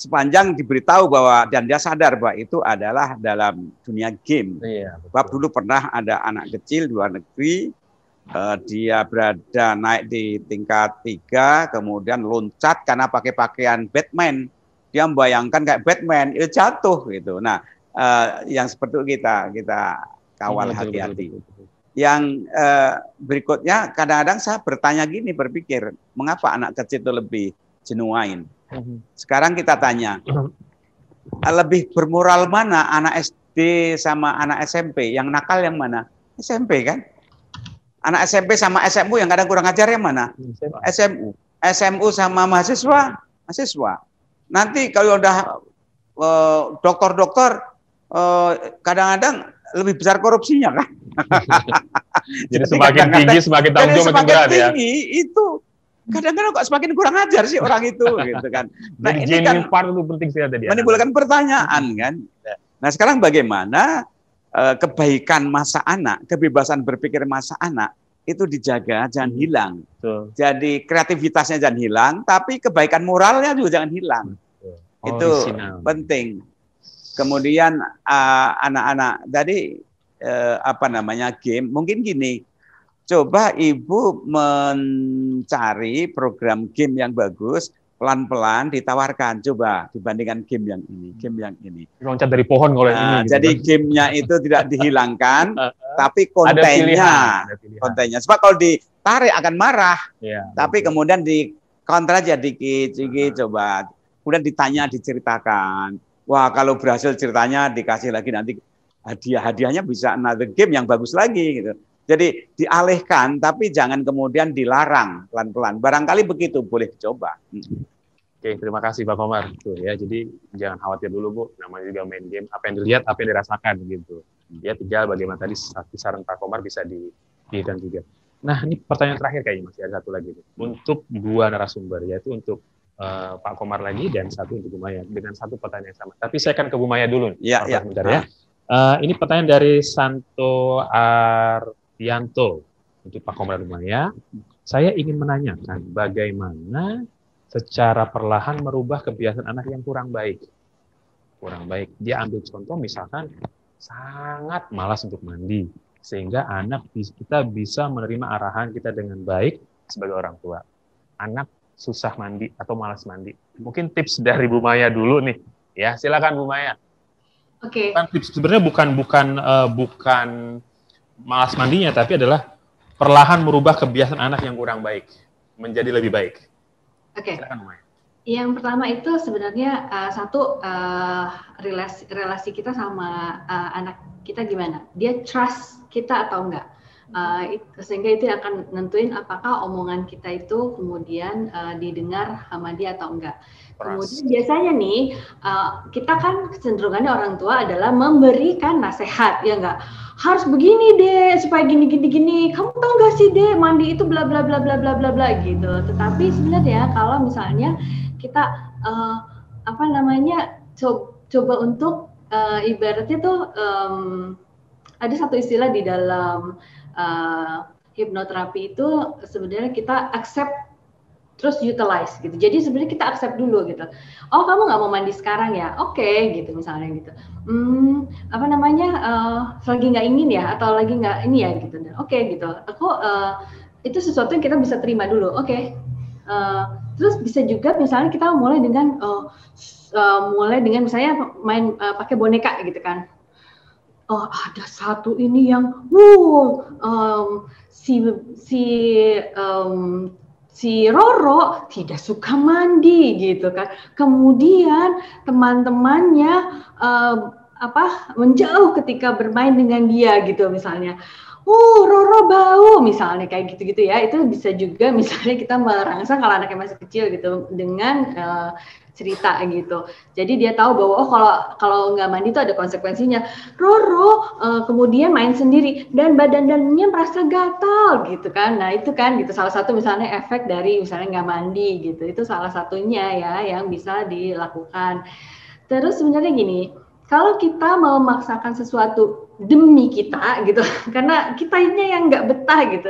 sepanjang diberitahu bahwa dan dia sadar bahwa itu adalah dalam dunia game. Iya, Sebab dulu pernah ada anak kecil di luar negeri, dia berada naik di tingkat 3, kemudian loncat karena pakai pakaian Batman. Dia membayangkan kayak Batman, itu jatuh gitu. Nah, yang seperti itu kita kawal hati-hati. Yang berikutnya, kadang-kadang saya berpikir, mengapa anak kecil itu lebih genuine? Sekarang kita tanya, lebih bermoral mana anak SD sama anak SMP? Yang nakal yang mana? SMP kan? Anak SMP sama SMU yang kadang kurang ajar yang mana? SMU. SMU sama mahasiswa? Nanti kalau udah dokter-dokter, kadang-kadang lebih besar korupsinya kan? Jadi semakin tinggi, semakin tanggung jawab makin berat ya. Tinggi itu kadang-kadang kok semakin kurang ajar sih orang itu, gitu kan. Nah, jadi ini kan part itu penting sekali tadi. Menimbulkan pertanyaan kan. Nah, sekarang bagaimana kebaikan masa anak, kebebasan berpikir masa anak itu dijaga, jangan hilang. Jadi kreativitasnya jangan hilang, tapi kebaikan moralnya juga jangan hilang. Itu penting. Kemudian anak-anak tadi game, mungkin gini. Coba Ibu mencari program game yang bagus, pelan-pelan ditawarkan. Coba dibandingkan game yang ini. Loncat dari pohon kalau ini. Jadi gamenya itu tidak dihilangkan, tapi kontennya. Sebab kalau ditarik akan marah. Ya, tapi kemudian di counter aja dikit, coba. Kemudian ditanya, diceritakan. Wah, kalau berhasil ceritanya dikasih lagi nanti hadiahnya bisa another game yang bagus lagi gitu. Jadi dialihkan, tapi jangan kemudian dilarang pelan-pelan. Barangkali begitu, boleh dicoba. Oke, terima kasih Pak Komar. Tuh ya, jadi jangan khawatir dulu Bu. Namanya juga main game. Apa yang dilihat, apa yang dirasakan gitu. Ya, tinggal bagaimana tadi saran Pak Komar bisa dihidupkan juga. Nah, ini pertanyaan terakhir kayaknya masih ada satu lagi. Untuk dua narasumber, yaitu untuk Pak Komar lagi dan satu untuk Bu Maya dengan satu pertanyaan yang sama. Tapi saya akan ke Bu Maya dulu. Ya. Ini pertanyaan dari Santo Yanto untuk Pak Komar dan Maya. Saya ingin menanyakan bagaimana secara perlahan merubah kebiasaan anak yang kurang baik. Dia ambil contoh misalkan sangat malas untuk mandi, sehingga anak kita bisa menerima arahan kita dengan baik sebagai orang tua. Anak susah mandi atau malas mandi. Mungkin tips dari Bu Maya dulu nih. Ya, silakan Bu Maya. Oke. Tips sebenarnya bukan malas mandinya, tapi adalah perlahan merubah kebiasaan anak yang kurang baik menjadi lebih baik. Oke. Yang pertama itu sebenarnya relasi kita sama anak kita gimana? Dia trust kita atau enggak? Sehingga itu akan nentuin apakah omongan kita itu kemudian didengar sama dia atau enggak. Kemudian biasanya nih kita kan kecenderungannya orang tua adalah memberikan nasihat, ya enggak? Harus begini deh supaya gini. Kamu tahu nggak sih deh mandi itu bla bla bla bla bla bla bla gitu. Tetapi sebenarnya kalau misalnya kita coba untuk ibaratnya tuh ada satu istilah di dalam hipnoterapi itu sebenarnya kita accept terus utilize gitu. Jadi sebenarnya kita accept dulu gitu. Oh, kamu nggak mau mandi sekarang ya? Oke, gitu misalnya gitu. Lagi nggak ingin ya atau lagi nggak ini ya gitu. Oke, gitu. Itu sesuatu yang kita bisa terima dulu. Oke. Terus bisa juga misalnya kita mulai dengan misalnya main pakai boneka gitu kan. Oh, ada satu ini yang si Roro tidak suka mandi gitu kan. Kemudian teman-temannya menjauh ketika bermain dengan dia gitu misalnya. Roro bau misalnya kayak gitu-gitu ya. Itu bisa juga misalnya kita merangsang kalau anaknya masih kecil gitu dengan cerita gitu. Jadi dia tahu bahwa kalau nggak mandi itu ada konsekuensinya. Roro kemudian main sendiri dan badannya merasa gatal gitu kan. Nah itu kan gitu salah satu misalnya efek dari misalnya nggak mandi gitu. Itu salah satunya ya yang bisa dilakukan. Terus sebenarnya gini, kalau kita mau memaksakan sesuatu demi kita gitu, karena kitanya yang nggak betah gitu,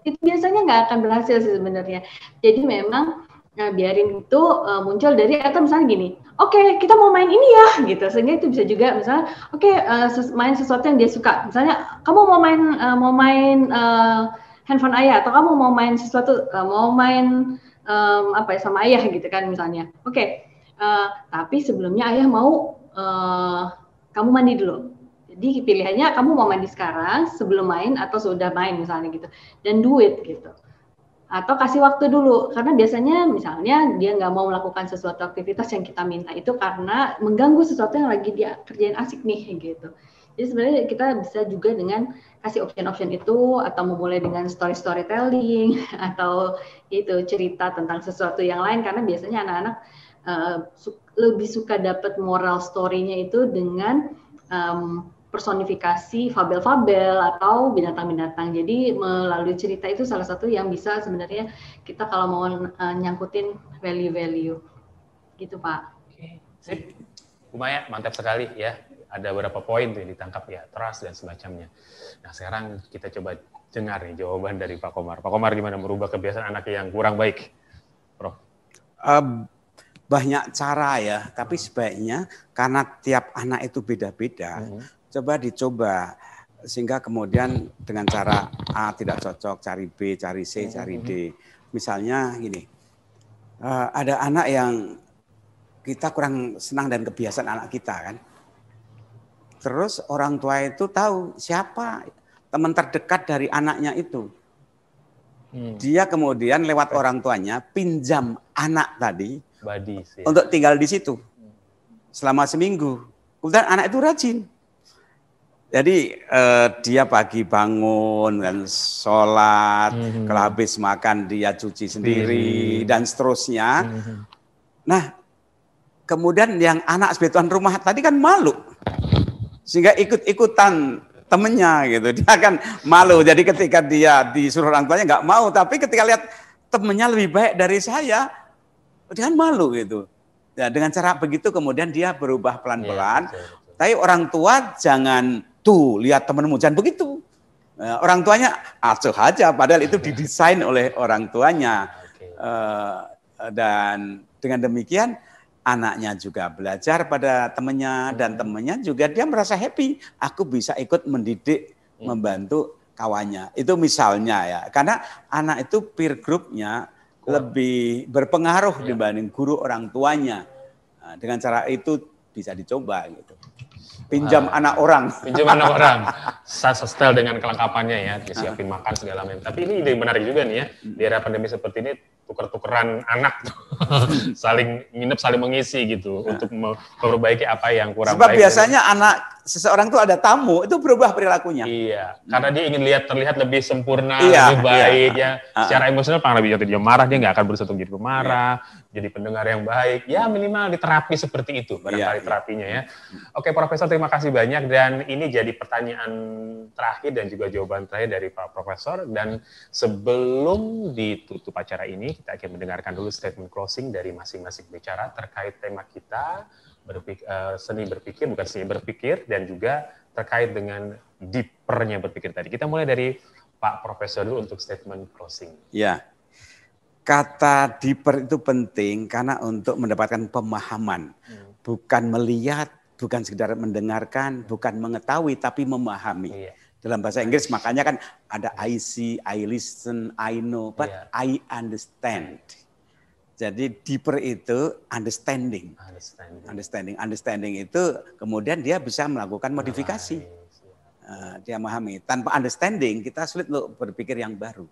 itu biasanya nggak akan berhasil sih sebenarnya. Jadi memang Nah, biarin itu muncul dari, atau misalnya gini, oke, kita mau main ini ya, gitu. Sehingga itu bisa juga misalnya, oke, main sesuatu yang dia suka. Misalnya, kamu mau main handphone ayah, atau kamu mau main sesuatu, mau main apa ya sama ayah gitu kan misalnya. Oke, tapi sebelumnya ayah mau kamu mandi dulu. Jadi pilihannya kamu mau mandi sekarang, sebelum main atau sudah main misalnya gitu. Dan do it gitu. Atau kasih waktu dulu, karena biasanya misalnya dia nggak mau melakukan sesuatu aktivitas yang kita minta itu karena mengganggu sesuatu yang lagi dia kerjain asik nih gitu. Jadi sebenarnya kita bisa juga dengan kasih option-option itu, atau memulai dengan storytelling atau itu cerita tentang sesuatu yang lain, karena biasanya anak-anak lebih suka dapat moral story-nya itu dengan personifikasi fabel-fabel atau binatang-binatang. Jadi melalui cerita itu salah satu yang bisa sebenarnya kita kalau mau nyangkutin value-value. Gitu, Pak. Oke, sip. Bu Maya, mantap sekali ya. Ada beberapa poin tuh yang ditangkap ya, trust dan semacamnya. Nah, sekarang kita coba dengar nih jawaban dari Pak Komar. Pak Komar, gimana merubah kebiasaan anak yang kurang baik? Prof. Banyak cara ya, tapi sebaiknya karena tiap anak itu beda-beda, coba dicoba sehingga kemudian dengan cara A tidak cocok, cari B, cari C, cari D. Misalnya gini, ada anak yang kita kurang senang dan kebiasaan anak kita kan. Terus orang tua itu tahu siapa teman terdekat dari anaknya itu. Dia kemudian lewat orang tuanya pinjam anak tadi untuk tinggal di situ selama seminggu. Kemudian anak itu rajin. Jadi dia pagi bangun dan sholat, kalau habis makan dia cuci sendiri dan seterusnya. Nah, kemudian yang anak sebagai tuan rumah tadi kan malu, sehingga ikut-ikutan temennya gitu. Dia kan malu. Jadi ketika dia disuruh orang tuanya nggak mau, tapi ketika lihat temennya lebih baik dari saya, dia kan malu gitu. Ya, dengan cara begitu kemudian dia berubah pelan-pelan. Tapi orang tua jangan tuh lihat temenmu, jangan begitu. Orang tuanya asuh aja, padahal itu didesain oleh orang tuanya. Dan dengan demikian anaknya juga belajar pada temannya dan temannya juga dia merasa happy. Aku bisa ikut mendidik, membantu kawannya. Itu misalnya ya, karena anak itu peer group-nya lebih berpengaruh dibanding guru orang tuanya. Nah, dengan cara itu bisa dicoba gitu. Pinjam anak orang. Pinjam anak orang. Setel dengan kelengkapannya ya, disiapin makan segala macam. Tapi ini ide menarik juga nih ya. Di era pandemi seperti ini tuker-tukeran anak saling nginep, saling mengisi gitu untuk memperbaiki apa yang kurang baik. Sebab biasanya gitu. Anak seseorang tuh ada tamu itu berubah perilakunya. Iya, karena dia ingin terlihat lebih sempurna, lebih baik ya. Secara emosional pernah lebih dia marah, dia nggak akan berusaha untuk jadi pemarah, jadi pendengar yang baik. Ya minimal di terapi seperti itu barangkali terapinya ya. Oke, Profesor, terima kasih banyak, dan ini jadi pertanyaan terakhir dan juga jawaban terakhir dari Pak Profesor. Dan sebelum ditutup acara ini, kita akan mendengarkan dulu statement closing dari masing-masing bicara terkait tema kita, seni berpikir, bukan seni berpikir, dan juga terkait dengan deeper-nya berpikir tadi. Kita mulai dari Pak Profesor dulu untuk statement closing. Ya, kata deeper itu penting karena untuk mendapatkan pemahaman, bukan melihat, bukan sekedar mendengarkan, bukan mengetahui, tapi memahami. Dalam bahasa Inggris makanya kan ada I see, I listen, I know, but I understand. Jadi deeper itu understanding. Understanding itu kemudian dia bisa melakukan modifikasi. Dia memahami. Tanpa understanding kita sulit untuk berpikir yang baru.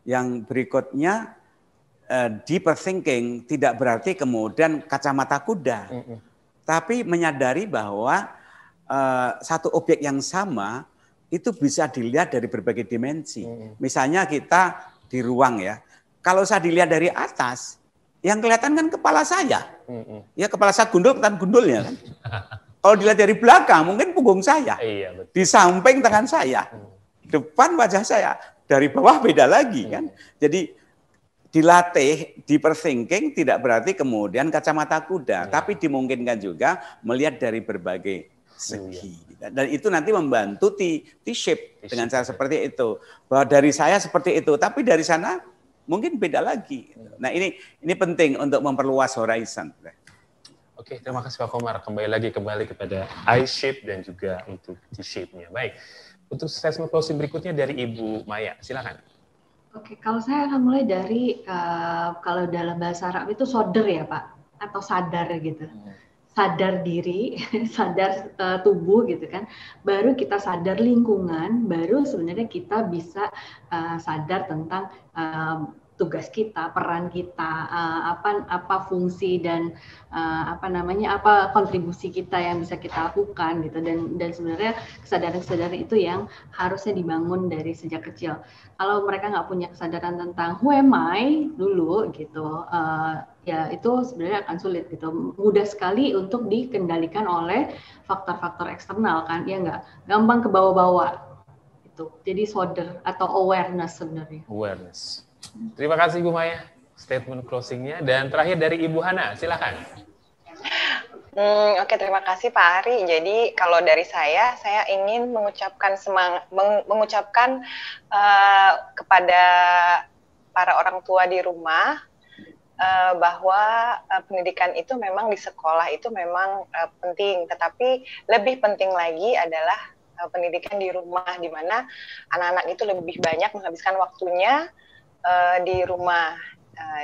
Yang berikutnya deeper thinking tidak berarti kemudian kacamata kuda. Tapi menyadari bahwa satu objek yang sama itu bisa dilihat dari berbagai dimensi. Misalnya kita di ruang ya. Kalau saya dilihat dari atas, yang kelihatan kan kepala saya. Ya kepala saya gundul, kelihatan gundulnya kan. Kalau dilihat dari belakang, mungkin punggung saya. Di samping tangan saya. Depan wajah saya. Dari bawah beda lagi kan. Jadi dilatih, deeper thinking tidak berarti kemudian kacamata kuda. Tapi dimungkinkan juga melihat dari berbagai segi. Dan itu nanti membantu T-shape dengan cara seperti itu. Bahwa dari saya seperti itu, tapi dari sana mungkin beda lagi. Nah ini penting untuk memperluas horizon. Oke, terima kasih Pak Komar. Kembali kepada I-shape dan juga untuk T-shape-nya. Baik, untuk statement closing berikutnya dari Ibu Maya, silakan. Oke, kalau saya akan mulai dari kalau dalam bahasa Arab itu sodr ya Pak, atau sadar gitu. Sadar diri, sadar tubuh gitu kan. Baru kita sadar lingkungan, baru sebenarnya kita bisa sadar tentang tugas kita, peran kita, apa fungsi dan apa kontribusi kita yang bisa kita lakukan gitu. Dan sebenarnya kesadaran itu yang harusnya dibangun dari sejak kecil. Kalau mereka nggak punya kesadaran tentang who am I dulu gitu, ya itu sebenarnya akan sulit gitu. Mudah sekali untuk dikendalikan oleh faktor-faktor eksternal kan, ya nggak, gampang ke bawah-bawah gitu. Jadi sodr atau awareness sebenarnya. Awareness. Terima kasih Bu Maya statement closingnya, dan terakhir dari Ibu Hana, silakan. Oke, terima kasih Pak Ari. Jadi kalau dari saya ingin mengucapkan kepada para orang tua di rumah bahwa pendidikan itu memang di sekolah itu memang penting, tetapi lebih penting lagi adalah pendidikan di rumah, di mana anak-anak itu lebih banyak menghabiskan waktunya di rumah.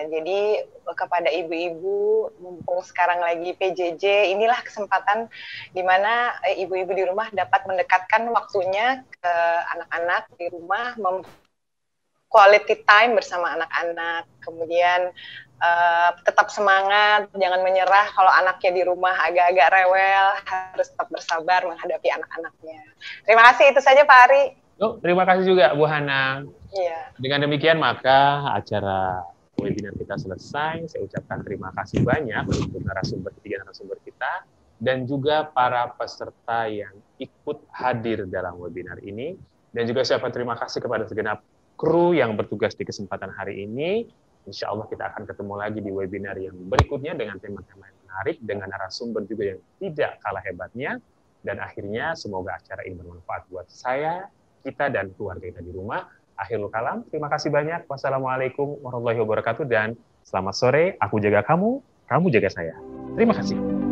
Jadi kepada ibu-ibu, mumpung sekarang lagi PJJ, inilah kesempatan di mana ibu-ibu di rumah dapat mendekatkan waktunya ke anak-anak di rumah, quality time bersama anak-anak, kemudian tetap semangat, jangan menyerah kalau anaknya di rumah agak-agak rewel, harus tetap bersabar menghadapi anak-anaknya. Terima kasih, itu saja Pak Ari. Terima kasih juga Bu Hana. Iya. Dengan demikian maka acara webinar kita selesai. Saya ucapkan terima kasih banyak untuk ketiga narasumber kita dan juga para peserta yang ikut hadir dalam webinar ini, dan juga saya terima kasih kepada segenap kru yang bertugas di kesempatan hari ini. Insya Allah kita akan ketemu lagi di webinar yang berikutnya dengan tema-tema yang menarik, dengan narasumber juga yang tidak kalah hebatnya, dan akhirnya semoga acara ini bermanfaat buat saya, kita, dan keluarga kita di rumah. Akhirul kalam, terima kasih banyak. Wassalamualaikum warahmatullahi wabarakatuh, dan selamat sore. Aku jaga kamu, kamu jaga saya. Terima kasih.